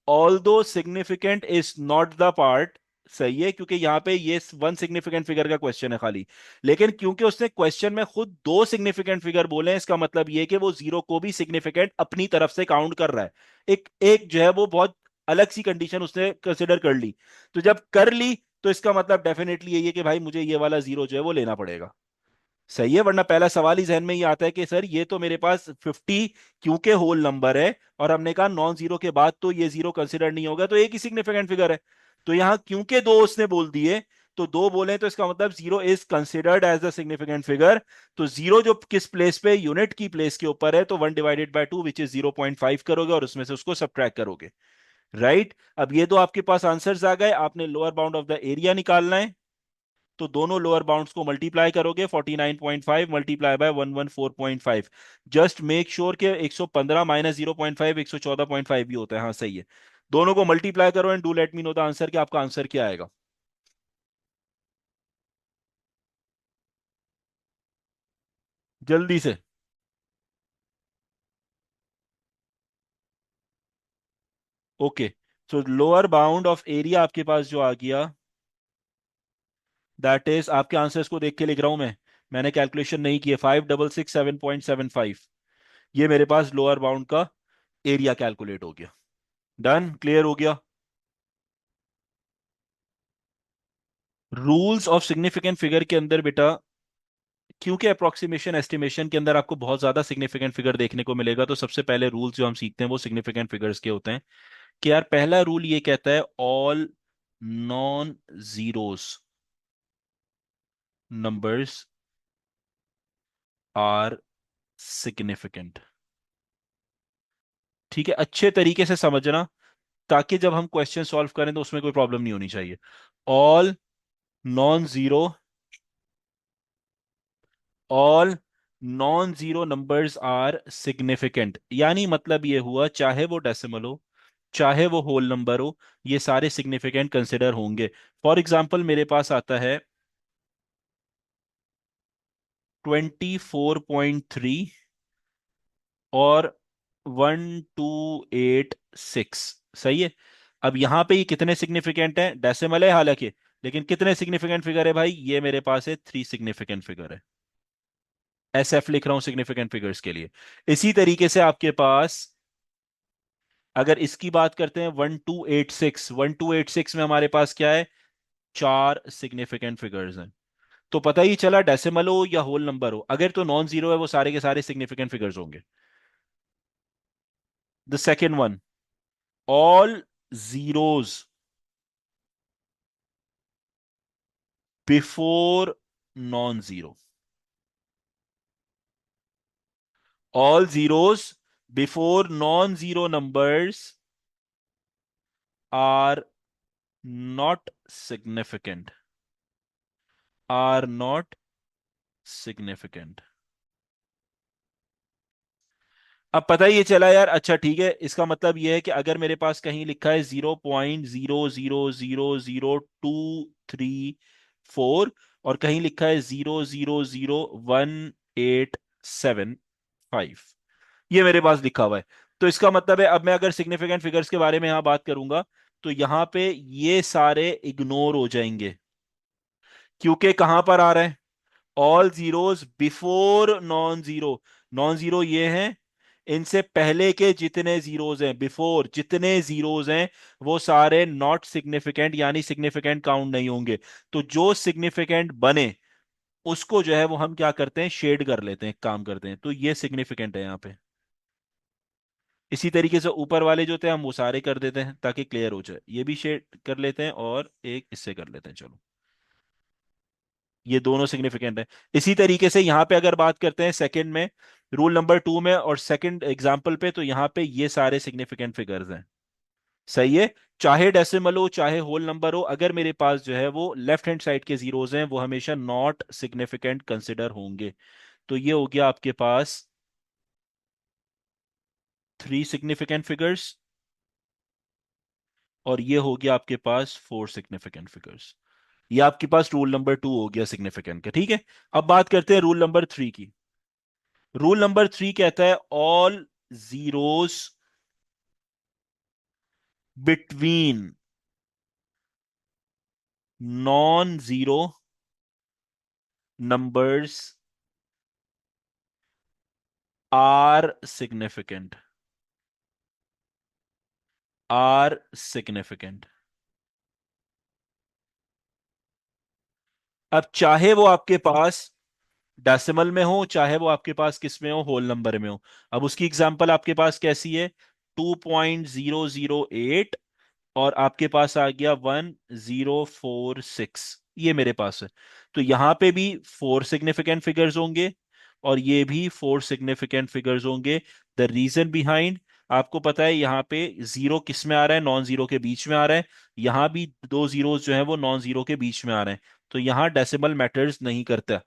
Speaker 1: ऑल दो significant is not the part. सही है, क्योंकि यहां पे ये वन सिग्निफिकेंट फिगर का क्वेश्चन है खाली। लेकिन क्योंकि उसने क्वेश्चन में खुद दो सिग्निफिकेंट फिगर बोले हैं, इसका मतलब यह है कि वो जीरो को भी सिग्निफिकेंट अपनी तरफ से काउंट कर रहा है। एक एक जो है वो बहुत अलग सी कंडीशन उसने कंसिडर कर ली। तो जब कर ली तो इसका मतलब डेफिनेटली यही है कि भाई मुझे ये वाला जीरो जो है वो लेना पड़ेगा। सही है, वरना पहला सवाल ही जहन में ये आता है कि सर ये तो मेरे पास 50 क्योंकि होल नंबर है, और हमने कहा नॉन जीरो के बाद तो ये जीरो कंसिडर नहीं होगा, तो एक ही सिग्निफिकेंट फिगर है। तो यहां क्योंकि दो उसने बोल दिए, तो दो बोले तो इसका मतलब zero is considered as a significant figure. तो जीरो जो किस प्लेस पे, यूनिट की प्लेस के ऊपर है, तो 1/2 विच इज 0.5 करोगे और उसमें से उसको सब्ट्रैक्ट करोगे। राइट, अब ये तो आपके पास आंसर्स आ गए, आपने lower bound of the area निकालना है। तो दोनों लोअर बाउंड्स को मल्टीप्लाई करोगे, 49.5 multiply by 114.5। Just make sure कि 115 माइनस 0.5 114.5 भी होता है। हाँ सही है। दोनों को मल्टीप्लाई करो and do let me know the answer, कि आपका आंसर क्या आएगा। जल्दी से। Okay, so lower bound of area आपके पास जो आ गया, दैट इज, आपके आंसर्स को देख के लिख रहा हूं मैंने कैलकुलेशन नहीं किए, 5667.75। ये मेरे पास लोअर बाउंड का एरिया कैलकुलेट हो गया। डन, क्लियर हो गया। रूल्स ऑफ सिग्निफिकेंट फिगर के अंदर बेटा, क्योंकि अप्रोक्सीमेशन एस्टिमेशन के अंदर आपको बहुत ज्यादा सिग्निफिकेंट फिगर देखने को मिलेगा, तो सबसे पहले रूल्स जो हम सीखते हैं वो सिग्निफिकेंट फिगर्स के होते हैं। कि यार पहला रूल ये कहता है, all non zeros numbers are significant. ठीक है, अच्छे तरीके से समझना, ताकि जब हम क्वेश्चन सॉल्व करें तो उसमें कोई प्रॉब्लम नहीं होनी चाहिए। All non zero, all non zero numbers are significant, यानी मतलब ये हुआ चाहे वो डेसिमल हो, चाहे वो होल नंबर हो, ये सारे सिग्निफिकेंट कंसिडर होंगे। फॉर एग्जाम्पल मेरे पास आता है 24.3 और 1286। सही है। अब यहां पे ये कितने सिग्निफिकेंट हैं, डेसिमल है हालांकि, लेकिन कितने सिग्निफिकेंट फिगर है भाई, ये मेरे पास है थ्री सिग्निफिकेंट फिगर है। एस एफ लिख रहा हूं सिग्निफिकेंट फिगर्स के लिए। इसी तरीके से आपके पास, अगर इसकी बात करते हैं 1286, 1286 में हमारे पास क्या है, चार सिग्निफिकेंट फिगर्स हैं। तो पता ही चला डेसिमल हो या होल नंबर हो, अगर तो नॉन जीरो है वो सारे के सारे सिग्निफिकेंट फिगर्स होंगे। The second one, all zeros before non zero, all zeros before non zero numbers are not significant. Are not significant. अब पता ही ये चला यार। अच्छा ठीक है, इसका मतलब ये है कि अगर मेरे पास कहीं लिखा है 0.000234 और कहीं लिखा है 0.000187 ये मेरे पास लिखा हुआ है, तो इसका मतलब है अब मैं अगर सिग्निफिकेंट फिगर्स के बारे में यहां बात करूंगा तो यहां पे ये सारे इग्नोर हो जाएंगे, क्योंकि कहां पर आ रहा है, all zeros before non zero. Non zero ये हैं, इनसे पहले के जितने जीरोस हैं, बिफोर जितने जीरोस हैं वो सारे नॉट सिग्निफिकेंट, यानी सिग्निफिकेंट काउंट नहीं होंगे। तो जो सिग्निफिकेंट बने उसको जो है वो हम क्या करते हैं, शेड कर लेते हैं, एक काम करते हैं, तो ये सिग्निफिकेंट है यहाँ पे। इसी तरीके से ऊपर वाले जो थे हम वो सारे कर देते हैं ताकि क्लियर हो जाए, ये भी शेड कर लेते हैं और एक इससे कर लेते हैं, चलो ये दोनों सिग्निफिकेंट है। इसी तरीके से यहां पे अगर बात करते हैं सेकंड में, रूल नंबर 2 में और सेकंड एग्जांपल पे, तो यहां पे ये सारे सिग्निफिकेंट फिगर्स हैं। सही है, चाहे डेसिमल हो चाहे होल नंबर हो, अगर मेरे पास जो है वो लेफ्ट हैंड साइड के जीरोस हैं वो हमेशा नॉट सिग्निफिकेंट कंसिडर होंगे। तो ये हो गया आपके पास 3 सिग्निफिकेंट फिगर्स और ये हो गया आपके पास 4 सिग्निफिकेंट फिगर्स। ये आपके पास रूल नंबर 2 हो गया सिग्निफिकेंट का, ठीक है। अब बात करते हैं रूल नंबर 3 की। रूल नंबर 3 कहता है all zeros between non zero numbers are significant, are significant. अब चाहे वो आपके पास डेसिमल में हो चाहे वो आपके पास किस में हो, होल नंबर में हो। अब उसकी एग्जांपल आपके पास कैसी है, 2.008 और आपके पास आ गया 1046, ये मेरे पास है। तो यहां पे भी 4 सिग्निफिकेंट फिगर्स होंगे और ये भी 4 सिग्निफिकेंट फिगर्स होंगे। द रीजन बिहाइंड, आपको पता है यहाँ पे जीरो किस में आ रहा है, नॉन जीरो के बीच में आ रहा है। यहाँ भी दो जीरोस जो है वो नॉन जीरो के बीच में आ रहे हैं, तो यहाँ डेसिमल मैटर्स नहीं करता।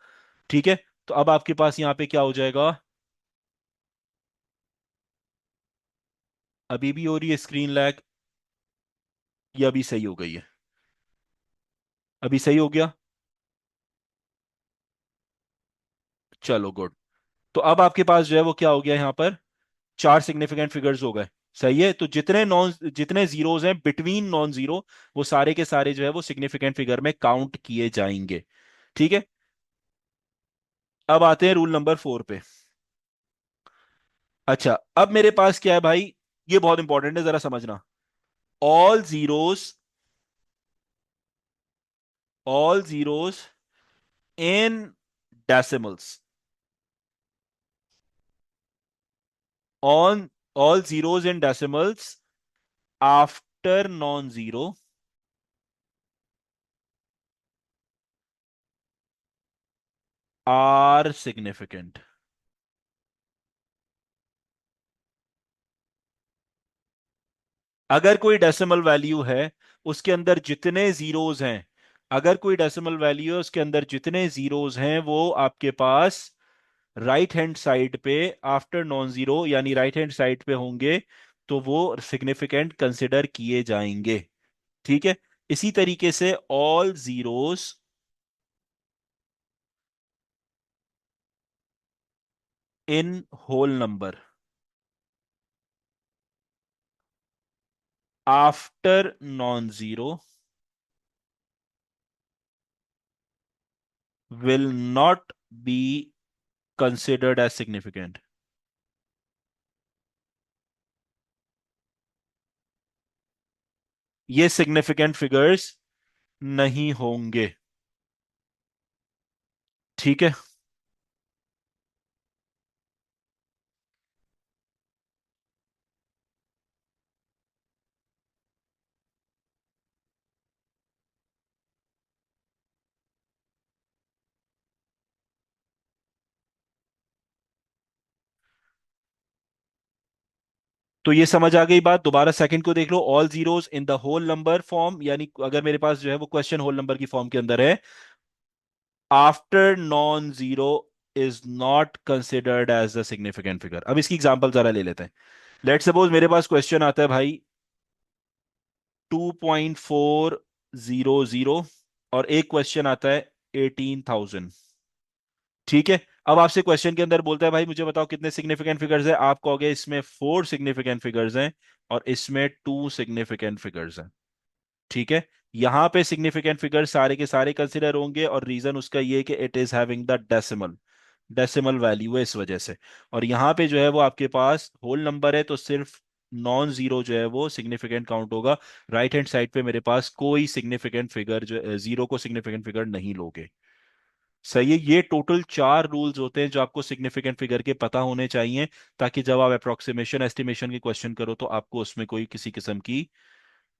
Speaker 1: ठीक है, तो अब आपके पास यहाँ पे क्या हो जाएगा, अभी भी हो रही है स्क्रीन लैग, ये अभी सही हो गई है, अभी सही हो गया, चलो गुड। तो अब आपके पास जो है वो क्या हो गया, यहाँ पर 4 सिग्निफिकेंट फिगर्स हो गए। सही है, तो जितने जीरोस हैं बिटवीन नॉन जीरो वो सारे के सारे जो है वो सिग्निफिकेंट फिगर में काउंट किए जाएंगे। ठीक है, अब आते हैं रूल नंबर 4 पे। अच्छा, अब मेरे पास क्या है भाई, ये बहुत इंपॉर्टेंट है, जरा समझना। All zeros, all zeros in decimals, on all zeros in decimals after non zero are significant. अगर कोई डेसिमल वैल्यू है उसके अंदर जितने जीरोस हैं, अगर कोई डेसिमल वैल्यू है उसके अंदर जितने जीरोस हैं वो आपके पास राइट हैंड साइड पे आफ्टर नॉन जीरो यानी राइट हैंड साइड पे होंगे, तो वो सिग्निफिकेंट कंसिडर किए जाएंगे। ठीक है, इसी तरीके से all zeros in whole number after non zero will not be considered as significant. ये सिग्निफिकेंट फिगर्स नहीं होंगे। ठीक है, तो ये समझ आ गई बात। दोबारा सेकंड को देख लो, all zeros in the whole number form, यानी अगर मेरे पास जो है वो क्वेश्चन होल नंबर की फॉर्म के अंदर है, after non zero is not considered as the significant figure. अब इसकी एग्जांपल जरा ले लेते हैं। लेट सपोज मेरे पास क्वेश्चन आता है भाई 2.400 और एक क्वेश्चन आता है 18,000। ठीक है। अब आपसे क्वेश्चन के अंदर बोलता है भाई मुझे बताओ कितने सिग्निफिकेंट फिगर्स हैं। आप कहोगे इसमें 4 सिग्निफिकेंट फिगर्स हैं और इसमें 2 सिग्निफिकेंट फिगर्स हैं। ठीक है। यहां पे सिग्निफिकेंट फिगर सारे के सारे कंसिडर होंगे और रीजन उसका ये है कि it is having the decimal decimal value है इस वजह से। और यहाँ पे जो है वो आपके पास होल नंबर है तो सिर्फ नॉन जीरो जो है वो सिग्निफिकेंट काउंट होगा। राइट हैंड साइड पे मेरे पास कोई सिग्निफिकेंट फिगर जो जीरो को सिग्निफिकेंट फिगर नहीं लोगे। सही है। ये टोटल 4 रूल्स होते हैं जो आपको सिग्निफिकेंट फिगर के पता होने चाहिए ताकि जब आप अप्रोक्सीमेशन एस्टिमेशन के क्वेश्चन करो तो आपको उसमें कोई किसी किस्म की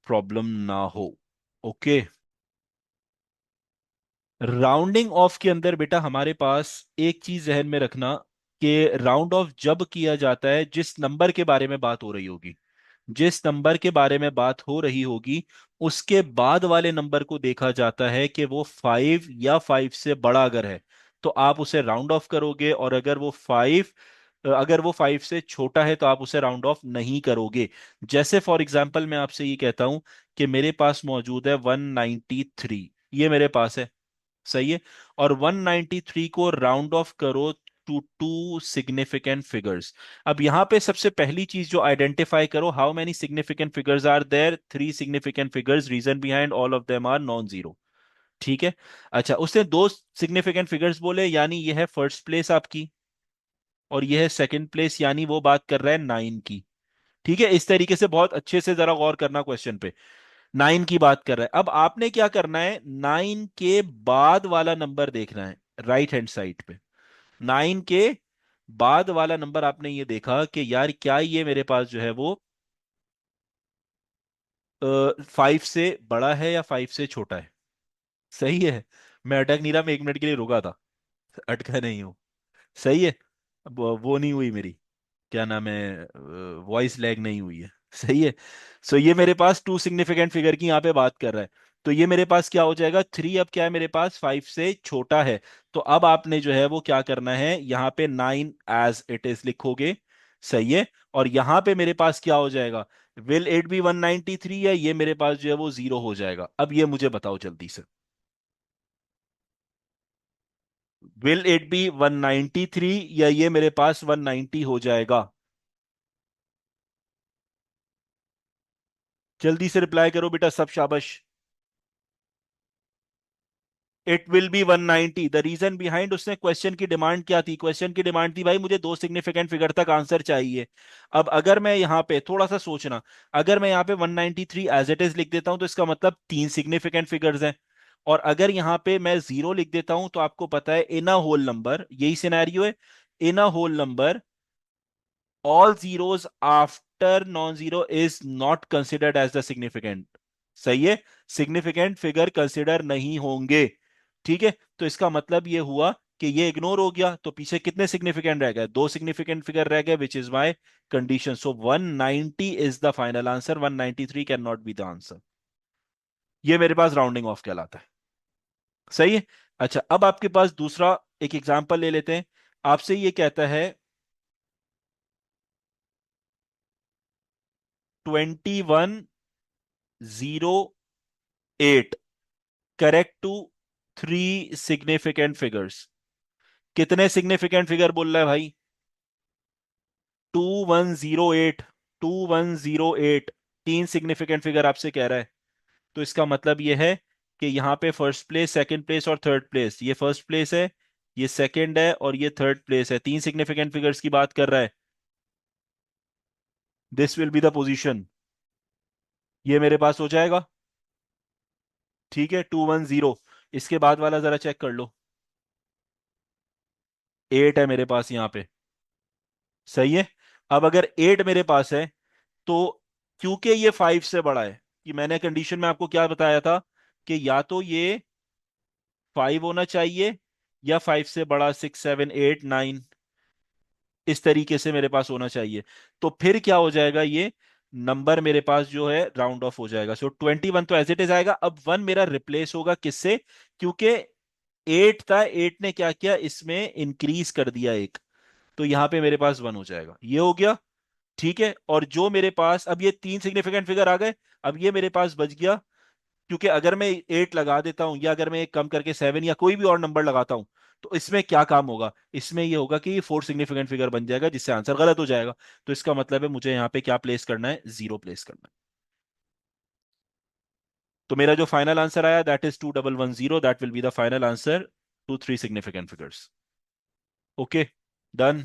Speaker 1: प्रॉब्लम ना हो। ओके। राउंडिंग ऑफ के अंदर बेटा हमारे पास एक चीज जहन में रखना कि राउंड ऑफ जब किया जाता है जिस नंबर के बारे में बात हो रही होगी, जिस नंबर के बारे में बात हो रही होगी उसके बाद वाले नंबर को देखा जाता है कि वो 5 या 5 से बड़ा अगर है तो आप उसे राउंड ऑफ करोगे, और अगर वो 5 से छोटा है तो आप उसे राउंड ऑफ नहीं करोगे। जैसे फॉर एग्जांपल मैं आपसे ये कहता हूं कि मेरे पास मौजूद है 193, ये मेरे पास है। सही है। और 193 को राउंड ऑफ करो टू 2 सिग्निफिकेंट फिगर्स। अब यहां पे सबसे पहली चीज जो आइडेंटिफाई करो, how many significant figures are there? 3 significant figures, reason behind all of them are non zero. ठीक है। अच्छा, उसने 2 सिग्निफिकेंट फिगर्स बोले यानी ये है फर्स्ट प्लेस आपकी और ये है सेकंड प्लेस, यानी वो बात कर रहा है 9 की। ठीक है। इस तरीके से बहुत अच्छे से जरा गौर करना क्वेश्चन पे। 9 की बात कर रहा है। अब आपने क्या करना है, 9 के बाद वाला नंबर देखना है राइट हैंड साइड पे। 9 के बाद वाला नंबर आपने ये देखा कि यार क्या ये मेरे पास जो है वो 5 से बड़ा है या 5 से छोटा है। सही है। मैं अटक नहीं रहा, मैं 1 मिनट के लिए रुका था, अटका नहीं हूं। सही है। वो नहीं हुई मेरी, क्या नाम है, वॉइस लैग नहीं हुई है। सही है। सो ये मेरे पास 2 सिग्निफिकेंट फिगर की यहाँ पे बात कर रहा है। तो ये मेरे पास क्या हो जाएगा, 3 अब क्या है मेरे पास 5 से छोटा है। तो अब आपने जो है वो क्या करना है, यहाँ पे 9 एज इट इज लिखोगे। सही है। और यहाँ पे मेरे पास क्या हो जाएगा, विल इट बी 193 या ये मेरे पास जो है वो जीरो हो जाएगा? अब ये मुझे बताओ जल्दी से। विल इट बी 193 या ये मेरे पास 190 हो जाएगा? जल्दी से रिप्लाई करो बेटा सब, शाबाश। It will be 190। The reason behind, उसने क्वेश्चन की डिमांड क्या थी? क्वेश्चन की डिमांड थी भाई मुझे 2 सिग्निफिकेंट फिगर तक आंसर चाहिए। अब अगर मैं यहाँ पे थोड़ा सा सोचना, अगर मैं यहाँ पे 193 एज इट इज लिख देता हूं तो इसका मतलब 3 सिग्निफिकेंट फिगर्स हैं। और अगर यहाँ पे मैं जीरो लिख देता हूं तो आपको पता है इन अ होल नंबर, यही सिनेरियो है, in a whole number all zeros after non-zero is not considered as the significant। सही है। सिग्निफिकेंट फिगर कंसिडर नहीं होंगे। ठीक है। तो इसका मतलब ये हुआ कि ये इग्नोर हो गया, तो पीछे कितने सिग्निफिकेंट रह गए? 2 सिग्निफिकेंट फिगर रह गए, which is my condition. So 190 is the final answer, 193 can not be the answer. ये मेरे पास राउंडिंग ऑफ कहलाता है। सही है। अच्छा, अब आपके पास दूसरा एक एग्जांपल ले लेते हैं। आपसे ये कहता है 2108 करेक्ट टू 3 सिग्निफिकेंट फिगर्स। कितने सिग्निफिकेंट फिगर बोल रहा है भाई? 2108। 2108 3 सिग्निफिकेंट फिगर आपसे कह रहा है। तो इसका मतलब यह है कि यहाँ पे फर्स्ट प्लेस, सेकंड प्लेस और थर्ड प्लेस, ये फर्स्ट प्लेस है, ये सेकंड है और ये थर्ड प्लेस है। 3 सिग्निफिकेंट फिगर्स की बात कर रहा है। This will be the position. ये मेरे पास हो जाएगा। ठीक है। 210। इसके बाद वाला जरा चेक कर लो। 8 है मेरे पास यहाँ पे। सही है। अब अगर 8 मेरे पास है तो क्योंकि ये 5 से बड़ा है, कि मैंने कंडीशन में आपको क्या बताया था कि या तो ये 5 होना चाहिए या 5 से बड़ा 6 7 8 9, इस तरीके से मेरे पास होना चाहिए। तो फिर क्या हो जाएगा, ये नंबर मेरे पास जो है राउंड ऑफ हो जाएगा। सो 21 तो एज इट इज आएगा। अब 1 मेरा रिप्लेस होगा किससे? क्योंकि एट था, एट ने क्या किया, इसमें इंक्रीज कर दिया एक, तो यहां पे मेरे पास वन हो जाएगा, ये हो गया। ठीक है, और जो मेरे पास अब ये तीन सिग्निफिकेंट फिगर आ गए, अब ये मेरे पास बच गया, क्योंकि अगर मैं एट लगा देता हूं या अगर मैं एक कम करके सेवन या कोई भी और नंबर लगाता हूं, तो इसमें क्या काम होगा, इसमें ये होगा कि ये फोर सिग्निफिकेंट फिगर बन जाएगा, जिससे आंसर गलत हो जाएगा। तो इसका मतलब है मुझे यहाँ पे क्या प्लेस करना है, जीरो प्लेस करना है। तो मेरा जो फाइनल आंसर आया that is 2110, that will be the final answer to three significant figures. Okay, done.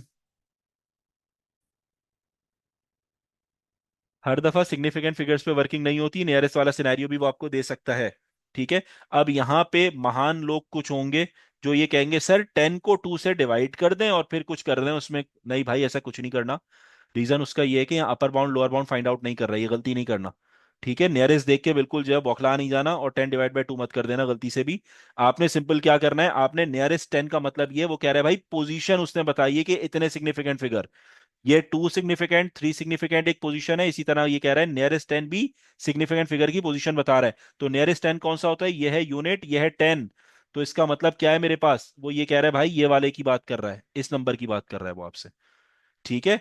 Speaker 1: हर दफा सिग्निफिकेंट फिगर्स पे वर्किंग नहीं होती, नियरेस्ट वाला सिनेरियो भी वो आपको दे सकता है। ठीक है, अब यहाँ पे महान लोग कुछ होंगे जो ये कहेंगे सर 10 को 2 से डिवाइड कर दें और फिर कुछ कर दें उसमें। नहीं भाई, ऐसा कुछ नहीं करना। रीजन उसका ये है कि यहाँ upper bound lower bound find out नहीं कर रहा है, ये गलती नहीं करना। ठीक है, नियरेस्ट देख के बिल्कुल जो है बौखला नहीं जाना, और 10 डिवाइड बाय 2 मत कर देना गलती से भी। आपने सिंपल क्या करना है, आपने नियरेस्ट 10 का मतलब ये, वो कह रहा है भाई पोजीशन उसने बताई है कि इतने सिग्निफिकेंट फिगर, ये टू सिग्निफिकेंट थ्री सिग्निफिकेंट एक पोजीशन है, इसी तरह ये कह रहा है नियरेस्ट टेन भी सिग्निफिकेंट फिगर की पोजीशन बता रहा है। तो नियरेस्ट टेन कौन सा होता है, ये है यूनिट, ये है टेन। तो इसका मतलब क्या है मेरे पास, वो ये कह रहा है भाई ये वाले की बात कर रहा है, इस नंबर की बात कर रहा है वो आपसे। ठीक है,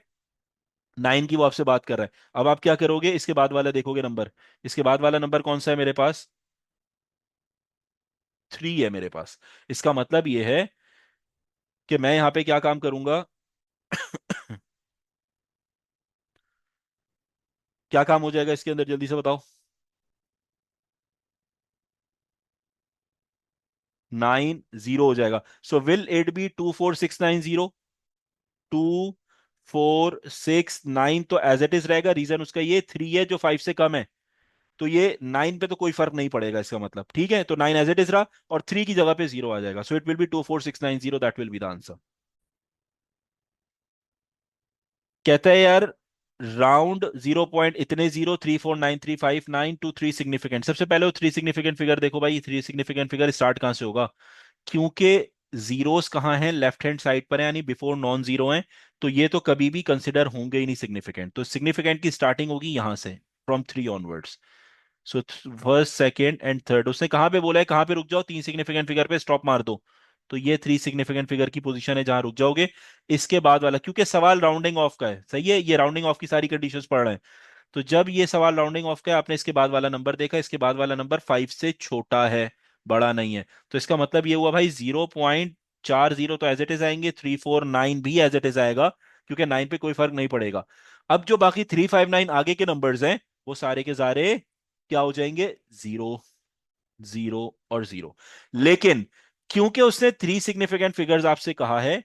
Speaker 1: नाइन की वो आपसे बात कर रहा है। अब आप क्या करोगे, इसके बाद वाला देखोगे नंबर, इसके बाद वाला नंबर कौन सा है मेरे पास, थ्री है मेरे पास। इसका मतलब ये है कि मैं यहां पे क्या काम करूंगा, क्या काम हो जाएगा इसके अंदर, जल्दी से बताओ। नाइन जीरो हो जाएगा, सो विल इट बी 24690, 2 4 6 9, तो एज इट इज रहेगा। रीजन उसका ये थ्री है जो फाइव से कम है, तो ये नाइन पे तो कोई फर्क नहीं पड़ेगा इसका मतलब। ठीक है, तो नाइन एज इट इज रहा, और थ्री की जगह पे जीरो आ जाएगा, सो it will B 24690, that will be the answer. कहता है यार राउंड जीरो पॉइंट इतने जीरो 34935 9 टू थ्री सिग्निफिकेंट। सबसे पहले वो थ्री सिग्निफिकेंट फिगर देखो भाई, थ्री सिग्निफिकेंट फिगर स्टार्ट कहां से होगा, क्योंकि जीरोस कहाँ हैं, लेफ्ट हैंड साइड पर है, यानी बिफोर नॉन जीरो हैं। तो ये तो कभी भी कंसिडर होंगे ही नहीं सिग्निफिकेंट, तो सिग्निफिकेंट की स्टार्टिंग होगी यहां से, from three onwards. So first second and third, उसने कहाँ पे बोला है कहाँ पे रुक जाओ, तीन सिग्निफिकेंट फिगर पे स्टॉप मार दो। तो ये थ्री सिग्निफिकेंट फिगर की पोजीशन है जहां रुक जाओगे। इसके बाद वाला, क्योंकि सवाल राउंडिंग ऑफ का है, सही है, ये राउंडिंग ऑफ की सारी कंडीशंस पढ़ रहे हैं। तो जब ये सवाल राउंडिंग ऑफ का है, आपने इसके बाद वाला नंबर देखा, इसके बाद वाला नंबर फाइव से छोटा है, बड़ा नहीं है। तो इसका मतलब ये हुआ भाई 0.40 तो एज इट इज आएंगे, 349 भी एज इट इज आएगा, क्योंकि नाइन पे कोई फर्क नहीं पड़ेगा। अब जो बाकी 359 आगे के नंबर्स हैं, वो सारे के सारे क्या हो जाएंगे, जीरो, जीरो और जीरो। लेकिन क्योंकि उसने थ्री सिग्निफिकेंट फिगर्स आपसे कहा है,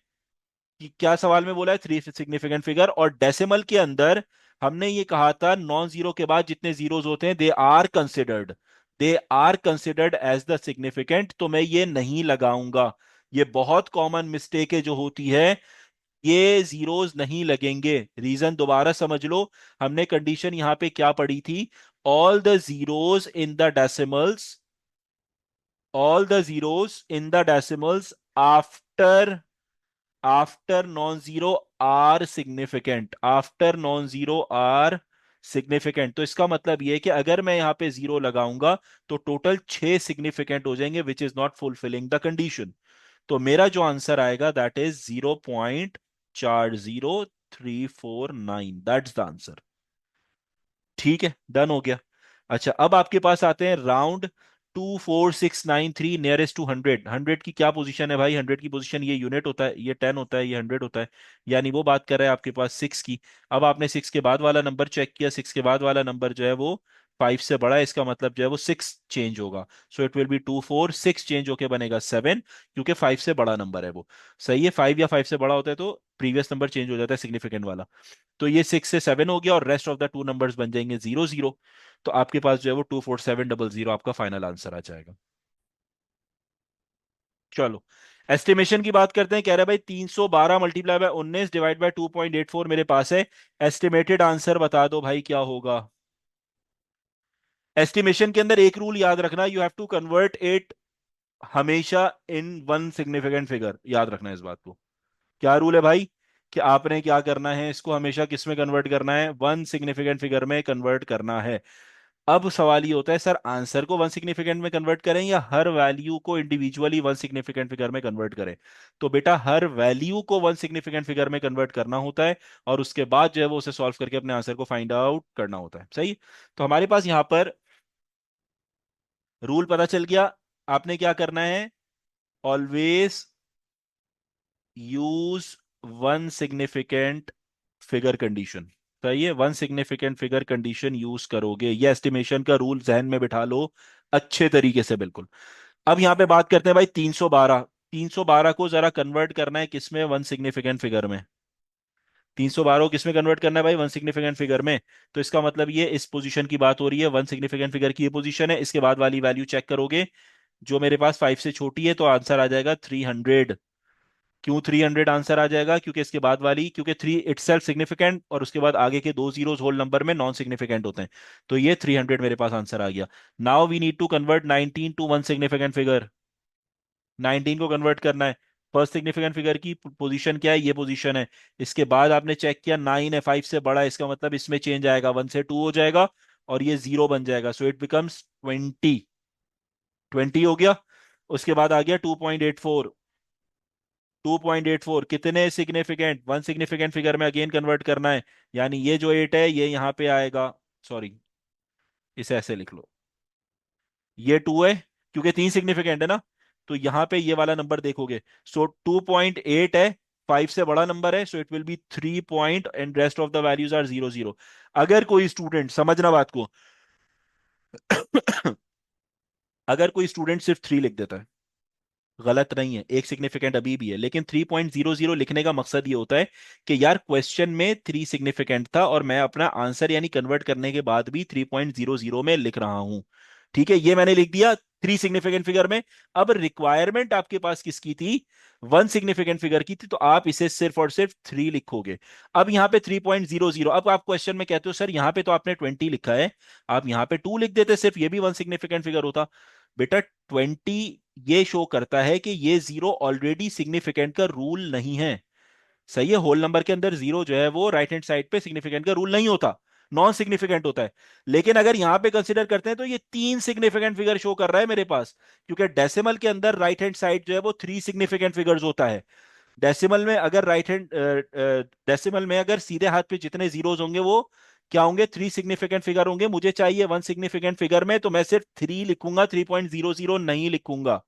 Speaker 1: कि क्या सवाल में बोला है, थ्री सिग्निफिकेंट फिगर, और डेसिमल के अंदर हमने ये कहा था नॉन जीरो के बाद जितने जीरोस होते हैं they are considered as the significant, तो मैं ये नहीं लगाऊंगा। ये बहुत कॉमन मिस्टेक है जो होती है, ये जीरोस नहीं लगेंगे। रीजन दोबारा समझ लो, हमने कंडीशन यहां पे क्या पढ़ी थी, all the zeros in the decimals, all the zeros in the decimals after after non zero are significant, after non zero are significant. तो इसका मतलब यह है कि अगर मैं यहां पे जीरो लगाऊंगा तो टोटल छह सिग्निफिकेंट हो जाएंगे, which is not fulfilling the condition. तो मेरा जो आंसर आएगा that is 0.40349, that's the answer. ठीक है, डन हो गया। अच्छा, अब आपके पास आते हैं round 24693 nearest two hundred. Hundred की क्या पोजीशन है भाई, हंड्रेड की पोजीशन ये यूनिट होता है, ये टेन होता है, ये हंड्रेड होता है, यानी वो बात कर रहा है आपके पास सिक्स की। अब आपने सिक्स के बाद वाला नंबर चेक किया, सिक्स के बाद वाला नंबर जो है वो फाइव से बड़ा है, इसका मतलब जो है वो सिक्स चेंज होगा। सो इट विल बी 246 चेंज होके बनेगा सेवन, क्योंकि फाइव से बड़ा नंबर है वो। सही है, फाइव या फाइव से बड़ा होता है तो प्रीवियस नंबर चेंज हो जाता है सिग्निफिकेंट वाला। तो ये सिक्स से सेवन हो गया, और rest of the two numbers बन जाएंगे जीरो जीरो। तो आपके पास जो है वो 24700 आपका फाइनल आंसर आ जाएगा। चलो, एस्टिमेशन की बात करते हैं। कह रहा है भाई 312 मल्टीप्लाई बाय 19 डिवाइड बाय 2.84 मेरे पास है। एस्टिमेटेड आंसर बता दो भाई क्या होगा। एस्टिमेशन के अंदर एक रूल याद रखना, you have to convert it हमेशा इन वन सिग्निफिकेंट फिगर, याद रखना इस बात को। क्या रूल है भाई, कि आपने क्या करना है, इसको हमेशा किस में कन्वर्ट करना है, वन सिग्निफिकेंट फिगर में कन्वर्ट करना है। अब सवाल ये होता है सर, आंसर को वन सिग्निफिकेंट में कन्वर्ट करें या हर वैल्यू को इंडिविजुअली वन सिग्निफिकेंट फिगर में कन्वर्ट करें? तो बेटा हर वैल्यू को वन सिग्निफिकेंट फिगर में कन्वर्ट करना होता है, और उसके बाद जो है वो उसे सॉल्व करके अपने आंसर को फाइंड आउट करना होता है। सही। तो हमारे पास यहां पर रूल पता चल गया। आपने क्या करना है, always use one significant figure condition. सही है, one significant figure condition use करोगे, ये एस्टिमेशन का रूल जहन में बिठा लो अच्छे तरीके से, बिल्कुल। अब यहां पे बात करते हैं भाई 312। 312 को जरा कन्वर्ट करना है किसमें, वन सिग्निफिकेंट फिगर में। 312 को किसमें कन्वर्ट करना है भाई, वन सिग्निफिकेंट फिगर में। तो इसका मतलब ये इस पोजीशन की बात हो रही है, वन सिग्निफिकेंट फिगर की ये पोजीशन है, इसके बाद वाली वैल्यू चेक करोगे, जो मेरे पास 5 से छोटी है, तो आंसर आ जाएगा 300। क्यों 300 आंसर आ जाएगा, क्योंकि इसके बाद वाली, क्योंकि थ्री इट सेल्फ सिग्निफिकेंट और उसके बाद आगे के दो जीरोस होल नंबर में नॉन सिग्निफिकेंट होते हैं। तो ये 300 मेरे पास आंसर आ गया। Now we need to convert 19 to one significant figure. 19 को कन्वर्ट करना है। फर्स्ट सिग्निफिकेंट फिगर की पोजीशन क्या है, ये पोजीशन है। इसके बाद आपने चेक किया 9 है, 5 से बड़ा है, इसका मतलब इसमें चेंज आएगा, 1 से 2 हो जाएगा और ये 0 बन जाएगा, सो इट बिकम्स 20। 20 हो गया। उसके बाद आ गया 2.84। 2.84 कितने सिग्निफिकेंट, वन सिग्निफिकेंट फिगर में अगेन कन्वर्ट करना है, यानी ये जो 8 है ये यहां पे आएगा। सॉरी, इसे ऐसे लिख लो, ये 2 है, क्योंकि 3 सिग्निफिकेंट है ना, तो यहां पे ये वाला नंबर देखोगे, सो 2.8 है, 5 से बड़ा नंबर है, so it will be 3 point and rest of the values are 0 0। अगर कोई स्टूडेंट, समझना बात को, अगर कोई स्टूडेंट सिर्फ 3 लिख देता है, गलत नहीं है, एक सिग्निफिकेंट अभी भी है, लेकिन 3.00 लिखने का मकसद ये होता है कि यार क्वेश्चन में 3 सिग्निफिकेंट था और मैं अपना आंसर यानी कन्वर्ट करने के बाद भी 3.00 में लिख रहा हूं। ठीक है, ये मैंने लिख दिया 3 सिग्निफिकेंट फिगर में। अब रिक्वायरमेंट आपके पास किसकी थी, वन सिग्निफिकेंट फिगर की थी, तो आप इसे सिर्फ और सिर्फ 3 लिखोगे। अब यहां पे 3.00, अब आप क्वेश्चन में कहते हो सर यहां पे तो आपने 20 लिखा है, आप यहां पे 2 लिख देते, सिर्फ ये भी वन सिग्निफिकेंट फिगर होता। बेटा 20 ये शो करता है कि ये जीरो ऑलरेडी सिग्निफिकेंट का रूल नहीं है। सही है, होल नंबर के अंदर जीरो जो है वो राइट हैंड साइड पे सिग्निफिकेंट का रूल नहीं होता, नॉन सिग्निफिकेंट होता है। लेकिन अगर यहां पे कंसीडर करते हैं तो ये 3 सिग्निफिकेंट फिगर शो कर रहा है मेरे पास, क्योंकि डेसिमल के अंदर राइट हैंड साइड जो है वो 3 सिग्निफिकेंट फिगर्स होता है। डेसिमल में अगर राइट हैंड डेसिमल में अगर सीधे हाथ पे जितने जीरोस होंगे वो क्या होंगे, 3 सिग्निफिकेंट फिगर होंगे। मुझे चाहिए वन सिग्निफिकेंट फिगर में, तो मैं सिर्फ 3 लिखूंगा, 3.00 नहीं लिखूंगा।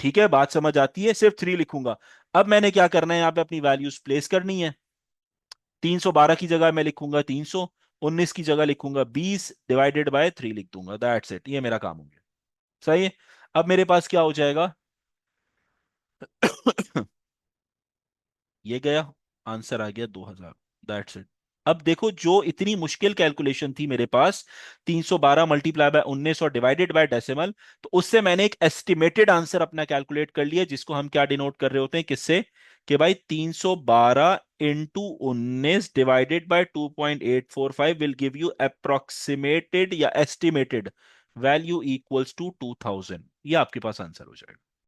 Speaker 1: ठीक है, बात समझ आती है, सिर्फ 3 लिखूंगा। अब मैंने क्या करना है, यहां पे अपनी वैल्यूज प्लेस करनी है। 312 की जगह मैं लिखूंगा 300, 19 की जगह लिखूंगा 20, डिवाइडेड बाय 3 लिख दूंगा, दैट्स इट, ये मेरा काम हो गया। सही है। अब मेरे पास क्या हो जाएगा, ये गया, आंसर आ गया 2000, दैट्स इट। अब देखो, जो इतनी मुश्किल कैलकुलेशन थी मेरे पास, 312 मल्टीप्लाई बाय 19 और डिवाइडेड बाय डेसिमल, तो उससे मैंने एक एस्टिमेटेड आंसर अपना कैलकुलेट कर लिया, जिसको हम क्या डिनोट कर रहे होते हैं, किससे, कि भाई 312 into 19 divided by 2.845 will give you approximated या एस्टिमेटेड वैल्यू इक्वल्स टू 2000। ये आपके पास आंसर हो जाएगा।